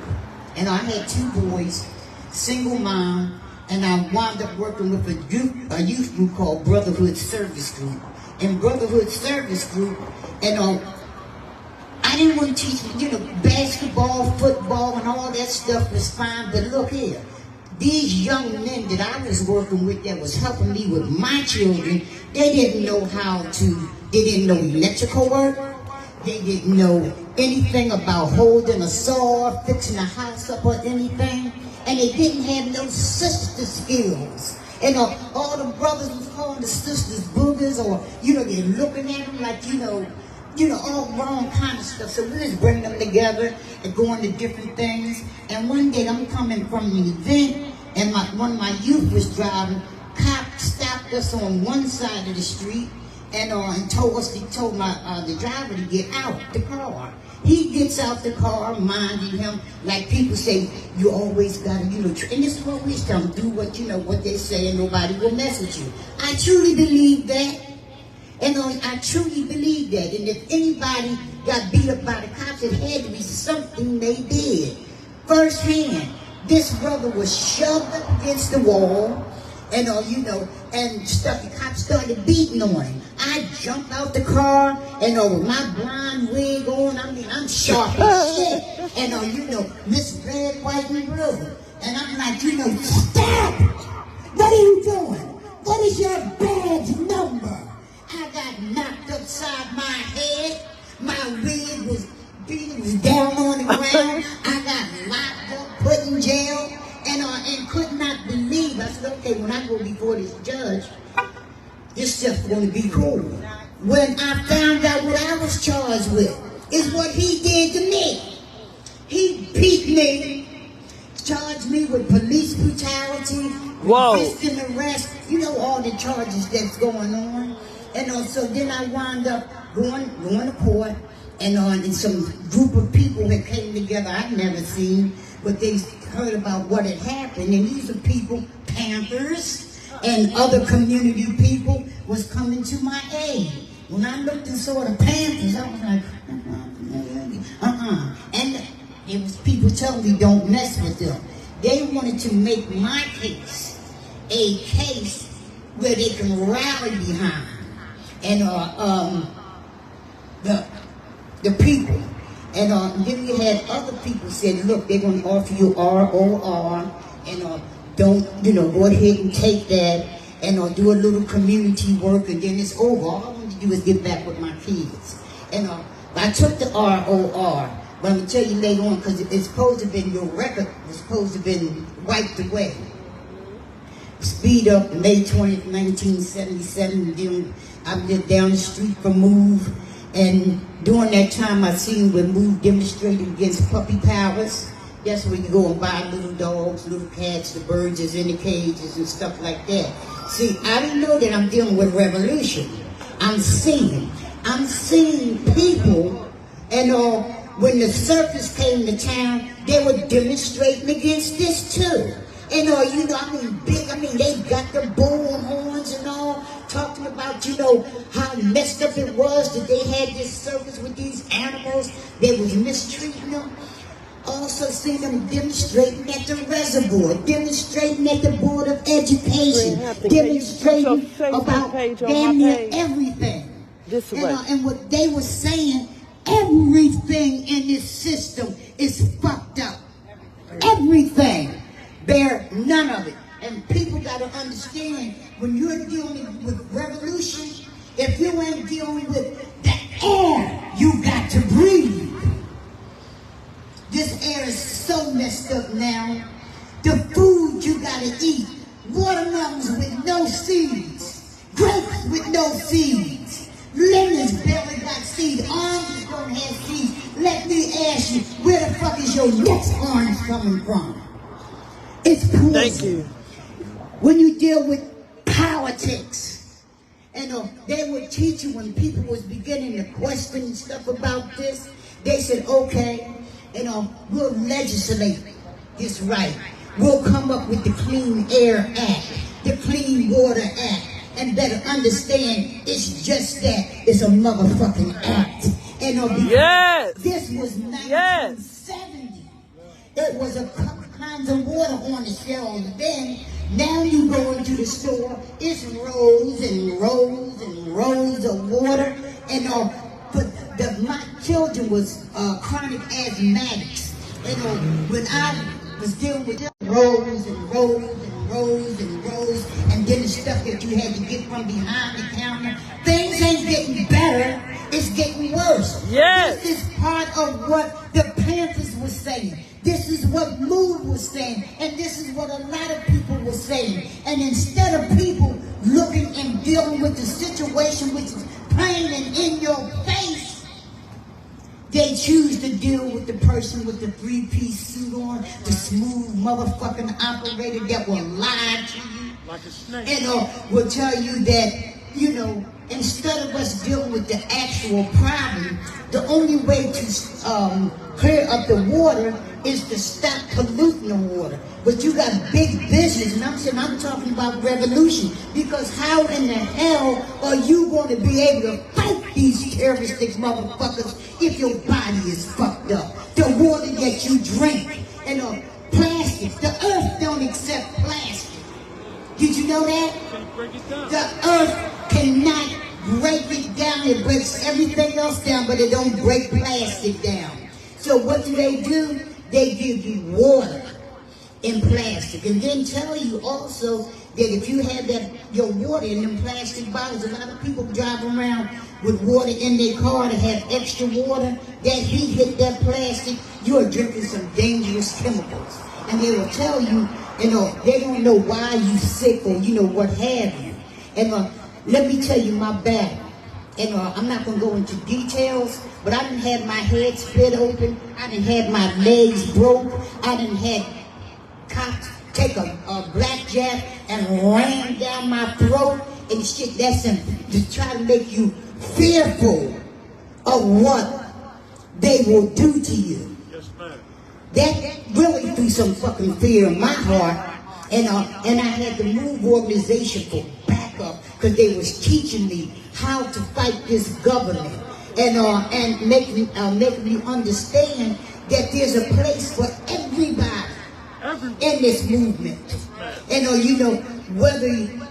and I had 2 boys, single mom, and I wound up working with a youth group called Brotherhood Service Group. And Brotherhood Service Group, I didn't want to teach, basketball, football, and all that stuff was fine, but look here. These young men that I was working with that was helping me with my children, they didn't know they didn't know electrical work. They didn't know anything about holding a saw, fixing a house up or anything. And they didn't have no sister skills. All the brothers was calling the sisters boogers, or, they're looking at them like, all wrong kind of stuff. So we just bring them together and go into different things. And one day I'm coming from an event, and one of my youth was driving. Cop stopped us on one side of the street and told the driver to get out the car. He gets out the car, minding him, like people say, you always gotta, and this is what we tell them, do what they say, and nobody will mess with you. I truly believe that. I truly believe that. And if anybody got beat up by the cops, it had to be something they did. Firsthand, this brother was shoved up against the wall, and stuff. The cops started beating on him. I jumped out the car, with my blonde wig on. I'm sharp as shit. Miss Red, White, and Blue. And I'm like, stop! What are you doing? What is your badge number? I got knocked upside my head. My wig was down on the ground. I got locked up, put in jail, and could not believe. I said, okay, when I go before this judge, this stuff's going to be cool. When I found out what I was charged with, is what he did to me. He beat me, charged me with police brutality, resisting arrest, all the charges that's going on. So then I wound up going to court, and some group of people that came together I'd never seen, but they heard about what had happened, and these are people, Panthers, and other community people was coming to my aid. When I looked and saw the Panthers, I was like, And it was people telling me don't mess with them. They wanted to make my case a case where they can rally behind. The people. And then we had other people said, look, they're going to offer you ROR, and don't, go ahead and take that, and do a little community work, and then it's over. All I want to do is get back with my kids. I took the ROR, but I'm going to tell you later on, because it's supposed to have been, your record was supposed to have been wiped away. Speed up May 20th, 1977, and then I lived down the street from Move, and during that time I seen when Move demonstrated against puppy powers. That's where you go and buy little dogs, little cats, the birds is in the cages and stuff like that. See, I didn't know that I'm dealing with revolution. I'm seeing people, and when the circus came to town, they were demonstrating against this too. And they got the bull horns and all, talking about, how messed up it was that they had this circus with these animals. They was mistreating them. Also seen them demonstrating at the reservoir, demonstrating at the Board of Education, demonstrating about damn near everything. And what they were saying, everything in this system is fucked up. Everything. Bear none of it. And people got to understand, when you're dealing with revolution, if you ain't dealing with the air you got to breathe. This air is so messed up now. The food you got to eat, watermelons with no seeds, grapes with no seeds, lemons barely got seeds, oranges don't have seeds. Let me ask you, where the fuck is your next orange coming from? It's poison. Thank you. When you deal with politics, and they would teach you when people was beginning to question stuff about this, they said, okay, we'll legislate this right. We'll come up with the Clean Air Act, the Clean Water Act, and better understand it's just that. It's a motherfucking act. And yes, this was 1970. It was a couple kinds of water on the shelves then. Now you go into the store, it's rows and rows and rows of water. And my children was chronic asthmatics. When I was dealing with rows and rows and rows and rows, and then the stuff that you had to get from behind the counter, things ain't getting better, it's getting worse. Yes. This is part of what the Panthers were saying. This is what Maywood was saying, and this is what a lot of people were saying. And instead of people looking and dealing with the situation which is plain and in your face, they choose to deal with the person with the three-piece suit on, the smooth motherfucking operator that will lie to you. Like a snake. And will tell you that, instead of us dealing with the actual problem, the only way to clear up the water is to stop polluting the water. But you got big business, and I'm talking about revolution, because how in the hell are you going to be able to fight these terroristic motherfuckers if your body is fucked up? The water that you drink, and plastic, the earth don't accept plastic. Did you know that? The earth cannot break it down. It breaks everything else down, but it don't break plastic down. So what do? They give you water in plastic, and then tell you also that if you have your water in them plastic bottles, a lot of people drive around with water in their car to have extra water. That heat hit that plastic, you are drinking some dangerous chemicals. And they will tell you, they don't know why you sick or what have you. And let me tell you my battle. And I'm not going to go into details, but I done had my head split open. I done had my legs broke. I done had cops take a blackjack and ram down my throat and shit. That's to try to make you fearful of what they will do to you. Yes, ma'am. That really threw some fucking fear in my heart. And I had to move organization for backup because they was teaching me how to fight this government and make me understand that there's a place for everybody in this movement. And whether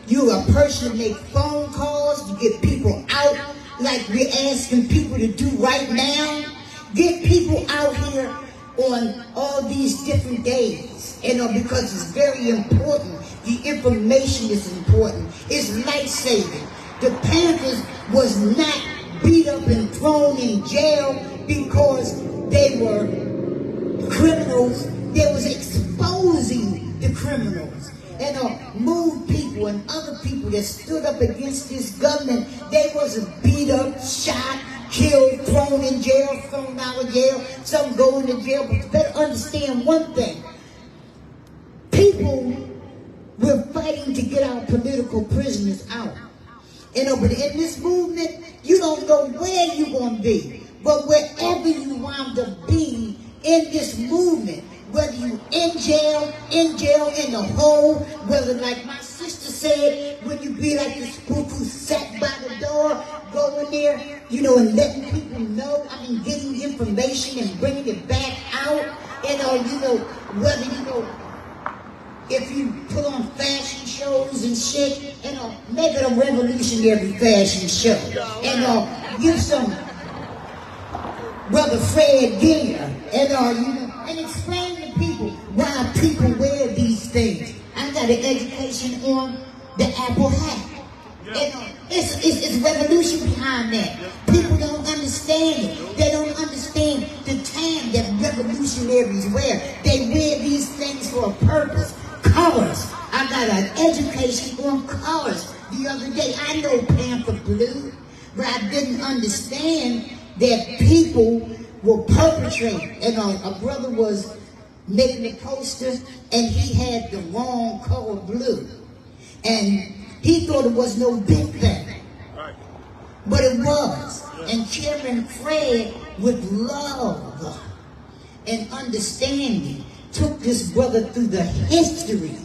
you're a person to make phone calls to get people out like we're asking people to do right now, get people out here on all these different days, because it's very important. The information is important. It's life-saving. The Panthers was not beat up and thrown in jail because they were criminals. They was exposing the criminals. And Move people and other people that stood up against this government, they wasn't beat up, shot, killed, thrown in jail, thrown out of jail, some go into jail. But you better understand one thing. People, we're fighting to get our political prisoners out. But in this movement, you don't know where you're going to be. But wherever you wind up being in this movement, whether you in jail, in the hole, whether like my sister said, when you be like the spook who sat by the door, go in there, and letting people know, getting information and bringing it back out, whether, if you put on fashion shows and shit, make it a revolutionary fashion show, give some Brother Fred Gear, and explain to people why people wear these things. I got an education on the Apple hat. It's revolution behind that. People don't understand it. They don't understand the time that revolutionaries wear. They wear these things for a purpose. Colors. I got an education on colors the other day. I know Panther blue, but I didn't understand that people will perpetrate. A brother was making a poster and he had the wrong color blue. And he thought it was no big thing. But it was. And Chairman Fred, with love and understanding, took this brother through the history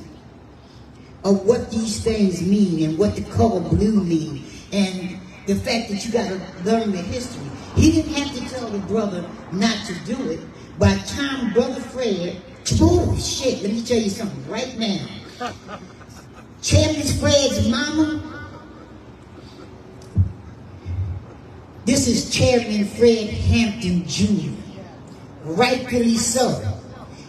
of what these things mean and what the color blue mean. And the fact that you got to learn the history. He didn't have to tell the brother not to do it. By the time Brother Fred, oh shit, let me tell you something right now. Chairman Fred's mama, this is Chairman Fred Hampton Jr. Rightfully so.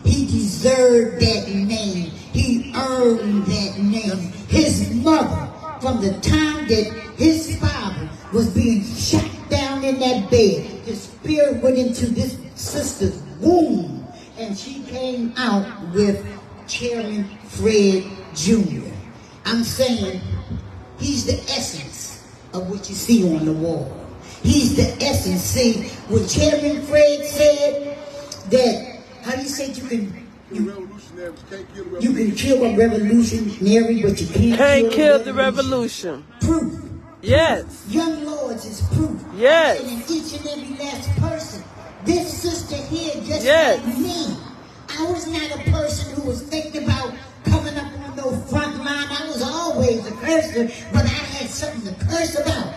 He deserved that name. He earned that name. His mother, from the time that his father was being shot down in that bed, the spirit went into this sister's womb, and she came out with Chairman Fred Jr. I'm saying he's the essence of what you see on the wall. He's the essence. See, when Chairman Fred said that, how do you say you can kill a revolutionary, but you can't kill the revolution. Proof. Yes. Young Lords is proof. Yes. And in each and every last person. This sister here, just like me, I was not a person who was thinking about coming up on no front line. I was always a cursor, but I had something to curse about.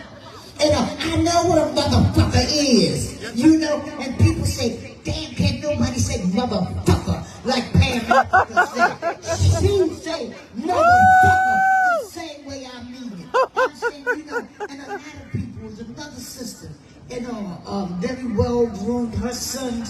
And I know what a motherfucker is. And people say, damn, can't nobody say motherfucker like Panther said. She say motherfucker the same way I mean it. I'm saying, and a lot of people, was another sister, very well groomed. Her son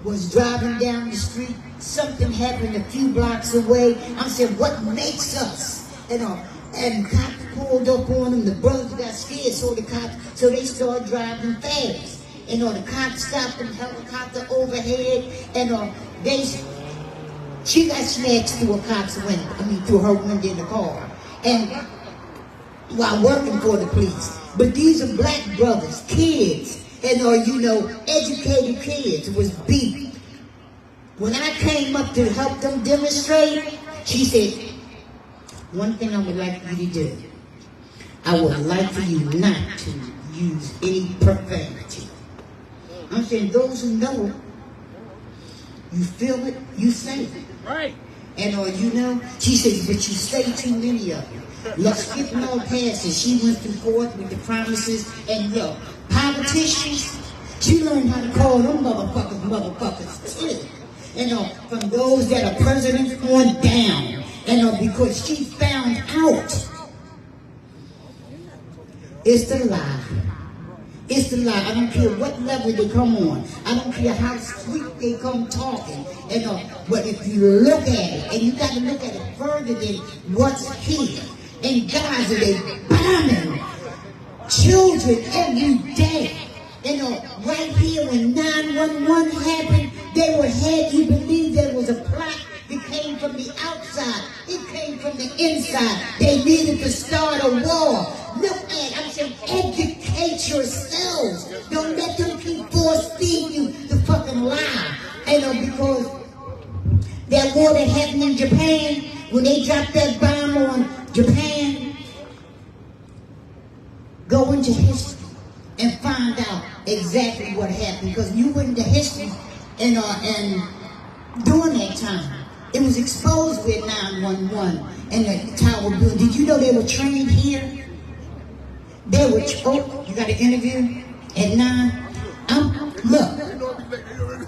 was driving down the street. Something happened a few blocks away. I said, what makes us? And cops pulled up on them. The brothers got scared, so they started driving fast. The cops stopped them, helicopter overhead, and she got snatched through a cop's window. Through her window in the car, and while working for the police. But these are black brothers, kids, educated kids was beat. When I came up to help them demonstrate, she said, one thing I would like you to do, I would like for you not to use any profanity. I'm saying those who know it, you feel it, you say it. Right. And she said, but you say too many of them. Look, skipping all past it, she went through forth with the promises, and politicians, she learned how to call them motherfuckers too. From those that are presidents on down. Because she found out it's the lie. It's the lie. I don't care what level they come on. I don't care how sweet they come talking. But if you look at it, and you got to look at it further than what's here. In Gaza, they bombing children every day. Right here when 911 happened, they were had you believe there was a plot. It came from the outside. It came from the inside. They needed to start a war. Look at, I'm saying, educate it yourselves. Don't let them keep force-feeding you the fucking lie. Because that war that happened in Japan, when they dropped that bomb on Japan, go into history and find out exactly what happened. Because you went into history and during that time, it was exposed with 911 and the Tower building. Did you know they were trained here? They were, oh, you got an interview at 9? Look.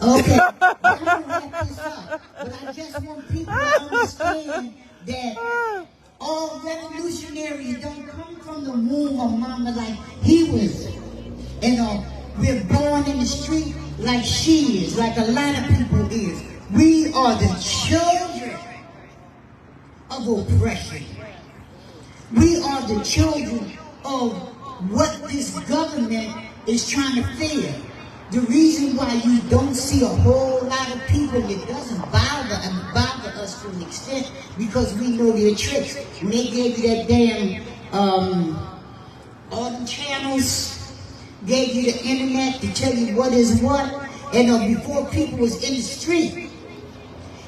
Okay. I'm going to wrap this up. But I just want people to understand that all revolutionaries don't come from the womb of mama like he was. We're born in the street like she is, like a lot of people is. We are the children of oppression. We are the children of what this government is trying to fear. The reason why you don't see a whole lot of people, it doesn't bother us to an extent, because we know their tricks. When they gave you that damn, all the channels, gave you the internet to tell you what is what, before people was in the street.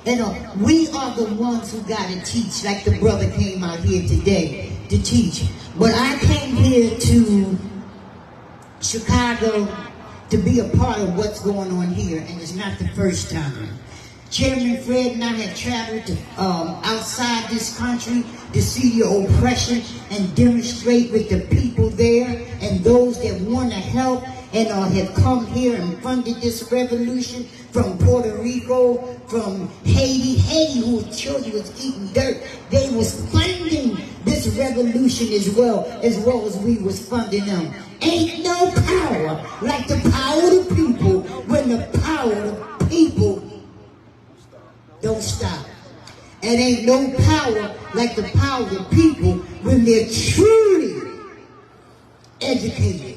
We are the ones who got to teach, like the brother came out here today to teach. But I came here to Chicago to be a part of what's going on here, and it's not the first time. Chairman Fred and I have traveled to, outside this country to see the oppression and demonstrate with the people there and those that want to help and have come here and funded this revolution from Puerto Rico, from Haiti. Haiti, whose children was eating dirt, they was funding this revolution as well as we was funding them. Ain't no power like the power of the people when the power of the people don't stop. And ain't no power like the power of the people when they're truly educated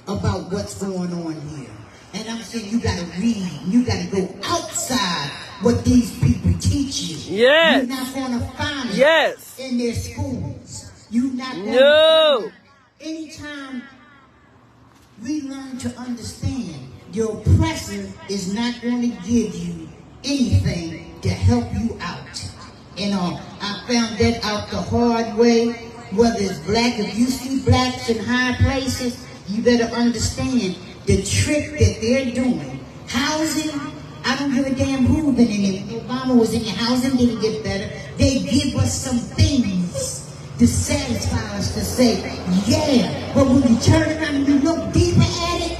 about what's going on here. And I'm saying you gotta read, you gotta go outside what these people teach you. Yes. You're not gonna find it yes. in their schools. You're not gonna no. find it. Anytime we learn to understand your oppressor is not going to give you anything to help you out. I found that out the hard way. Whether it's black, if you see blacks in high places, you better understand the trick that they're doing. Housing, I don't give a damn who been in it. Obama was in your housing, didn't get better. They give us some things to satisfy us, to say, yeah, but when you turn around and you look deeper at it,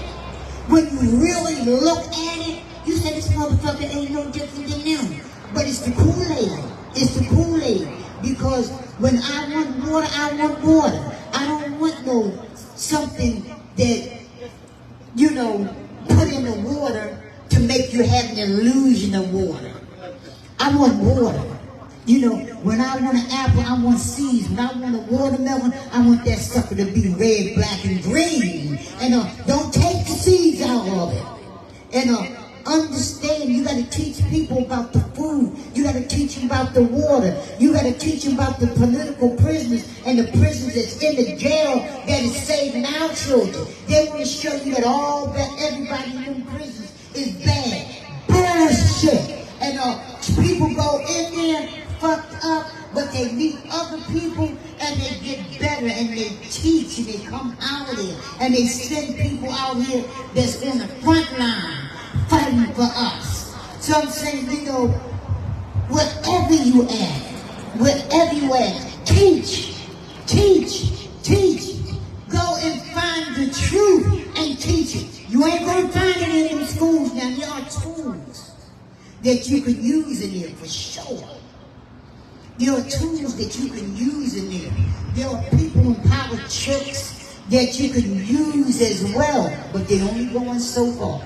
when you really look at it, you say this motherfucker ain't no different than them. But it's the Kool-Aid. It's the Kool-Aid. Because when I want water, I want water. I don't want no something that, put in the water to make you have an illusion of water. I want water. When I want an apple, I want seeds. When I want a watermelon, I want that sucker to be red, black, and green. Don't take the seeds out of it. Understand, you got to teach people about the food. You got to teach them about the water. You got to teach them about the political prisoners and the prisoners that's in the jail that is saving our children. They want to show you that everybody in them prisons is bad. Bullshit. People go in there fucked up, but they meet other people and they get better and they teach and they come out of there and they send people out here that's in the front line fighting for us. So I'm saying, wherever you at, teach. Go and find the truth and teach it. You ain't gonna find it in them schools now. There are tools that you can use in there for sure. There are tools that you can use in there. There are people in politics that you can use as well, but they're only going so far.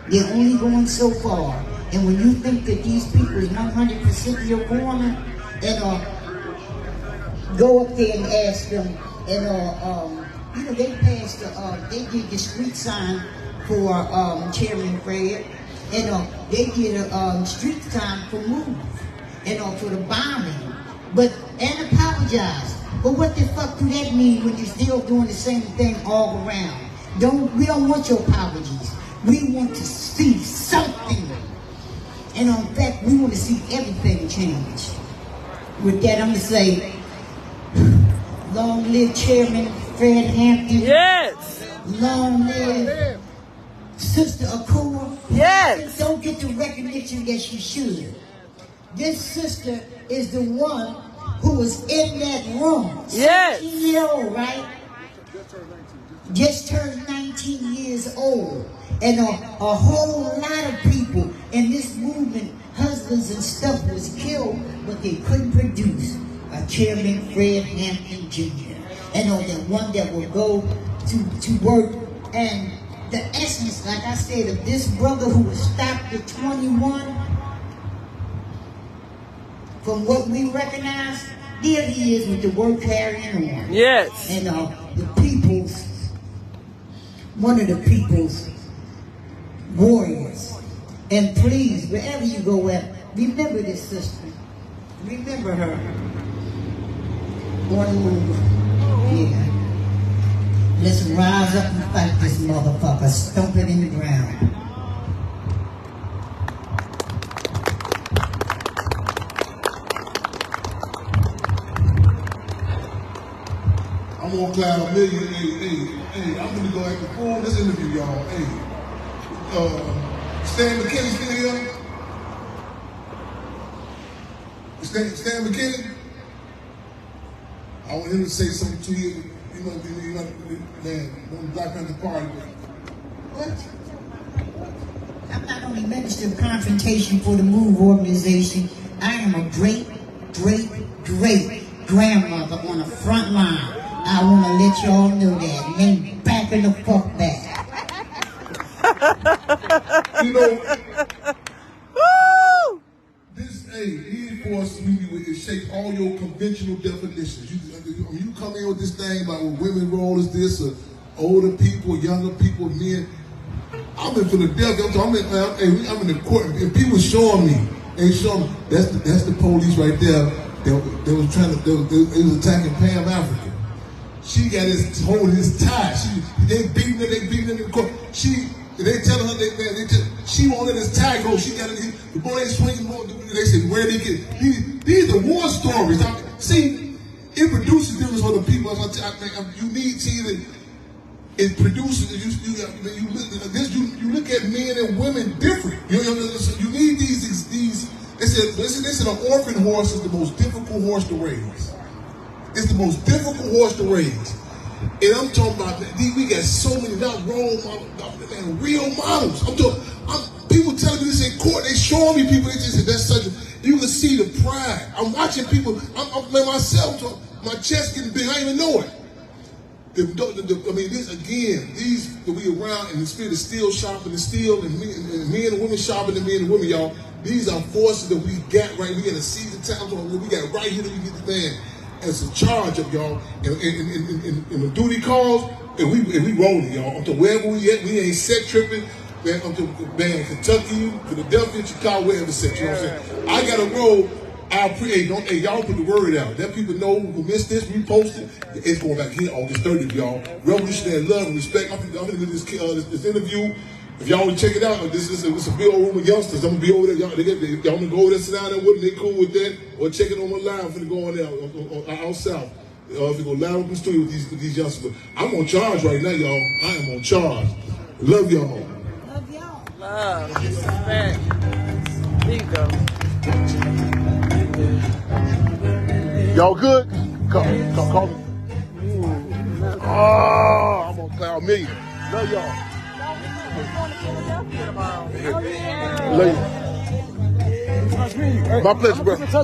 They're only going so far. And when you think that these people is 100% your corner, go up there and ask them, they passed they did the street sign for Chairman Fred, they did a street sign for Move, for the bombing, and apologize. But what the fuck do that mean when you're still doing the same thing all around? We don't want your apologies. We want to see something. And in fact, we want to see everything change. With that, I'm going to say, long live Chairman Fred Hampton. Yes. Long live Sister Akua. Yes. Don't get the recognition that she should. This sister is the one who was in that room. Yes. 17-year-old, right? Just turned 19 years old. And a whole lot of people in this movement, husbands and stuff, was killed, but they couldn't produce a Chairman Fred Hampton Jr. And the one that will go to work. And the essence, like I said, of this brother who was stopped at 21, from what we recognize, there he is with the work carrying on. Yes. And the people's, one of the people's warriors. And please, wherever you go at, remember this sister. Remember her. On the move. Yeah. Let's rise up and fight this motherfucker. Stomp it in the ground. I'm gonna cloud a million. Hey, I'm gonna go at the full this interview, y'all. Hey, Stan McKinney still here? Stan McKinney? I want him to say something to you. You know, man, on the Black Panther Party. What? I'm not only Minister of Confrontation for the MOVE organization, I am a great grandmother on the front line. I want to let y'all know that. And then back in the fuck back. You know, this, these forces it shapes all your conventional definitions. You come in with this thing about what women role is this, or older people, younger people, men. I'm in Philadelphia. I'm in the court, and people showing me. They showing me that's the police right there. They was trying to. They was attacking Pam Africa. She got his holding his tie. They beating her. They beating her in the court. They telling her she won't let his tie go. She got it. The boy ain't swinging more. They said where they get these are war stories. See, it produces difference for the people. You need to. It produces. You look at men and women different. You need these. They said an orphan horse is the most difficult horse to raise. It's the most difficult horse to raise. And I'm talking about, we got so many, not role models, man, real models. People telling me this in court, they showing me people, they just said, that's such a, you can see the pride. I'm watching people, I'm myself, my chest getting big, I didn't even know it. This again, these that we around in the spirit of steel shopping and steel, and men and women shopping and men and women, y'all, these are forces that we got right, we got a season time, we got right here that we get the man. As a charge of y'all, and when duty calls, and we rolling, y'all. Until wherever we at, we ain't set tripping. Man, until Kentucky, Philadelphia, Chicago, wherever set. You know what I'm saying? I gotta roll. Y'all put the word out. Let people know who missed this, repost it. It's going back here August 30th, y'all. Revolutionary love and respect. I'm gonna do this interview. If y'all want to check it out, this is a big old room of youngsters. I'm gonna be over there. Y'all wanna go over there, sit down there with them, they cool with that, or check it on my line. I'm gonna go on there out south. If you go live up in the studio with these youngsters. But I'm on charge right now, y'all. I am on charge. Love y'all. Love y'all. Love. Respect. There you go. Y'all good? Call me. Oh, I'm on cloud million. Love y'all. Philadelphia tomorrow. Love you. My pleasure, bro.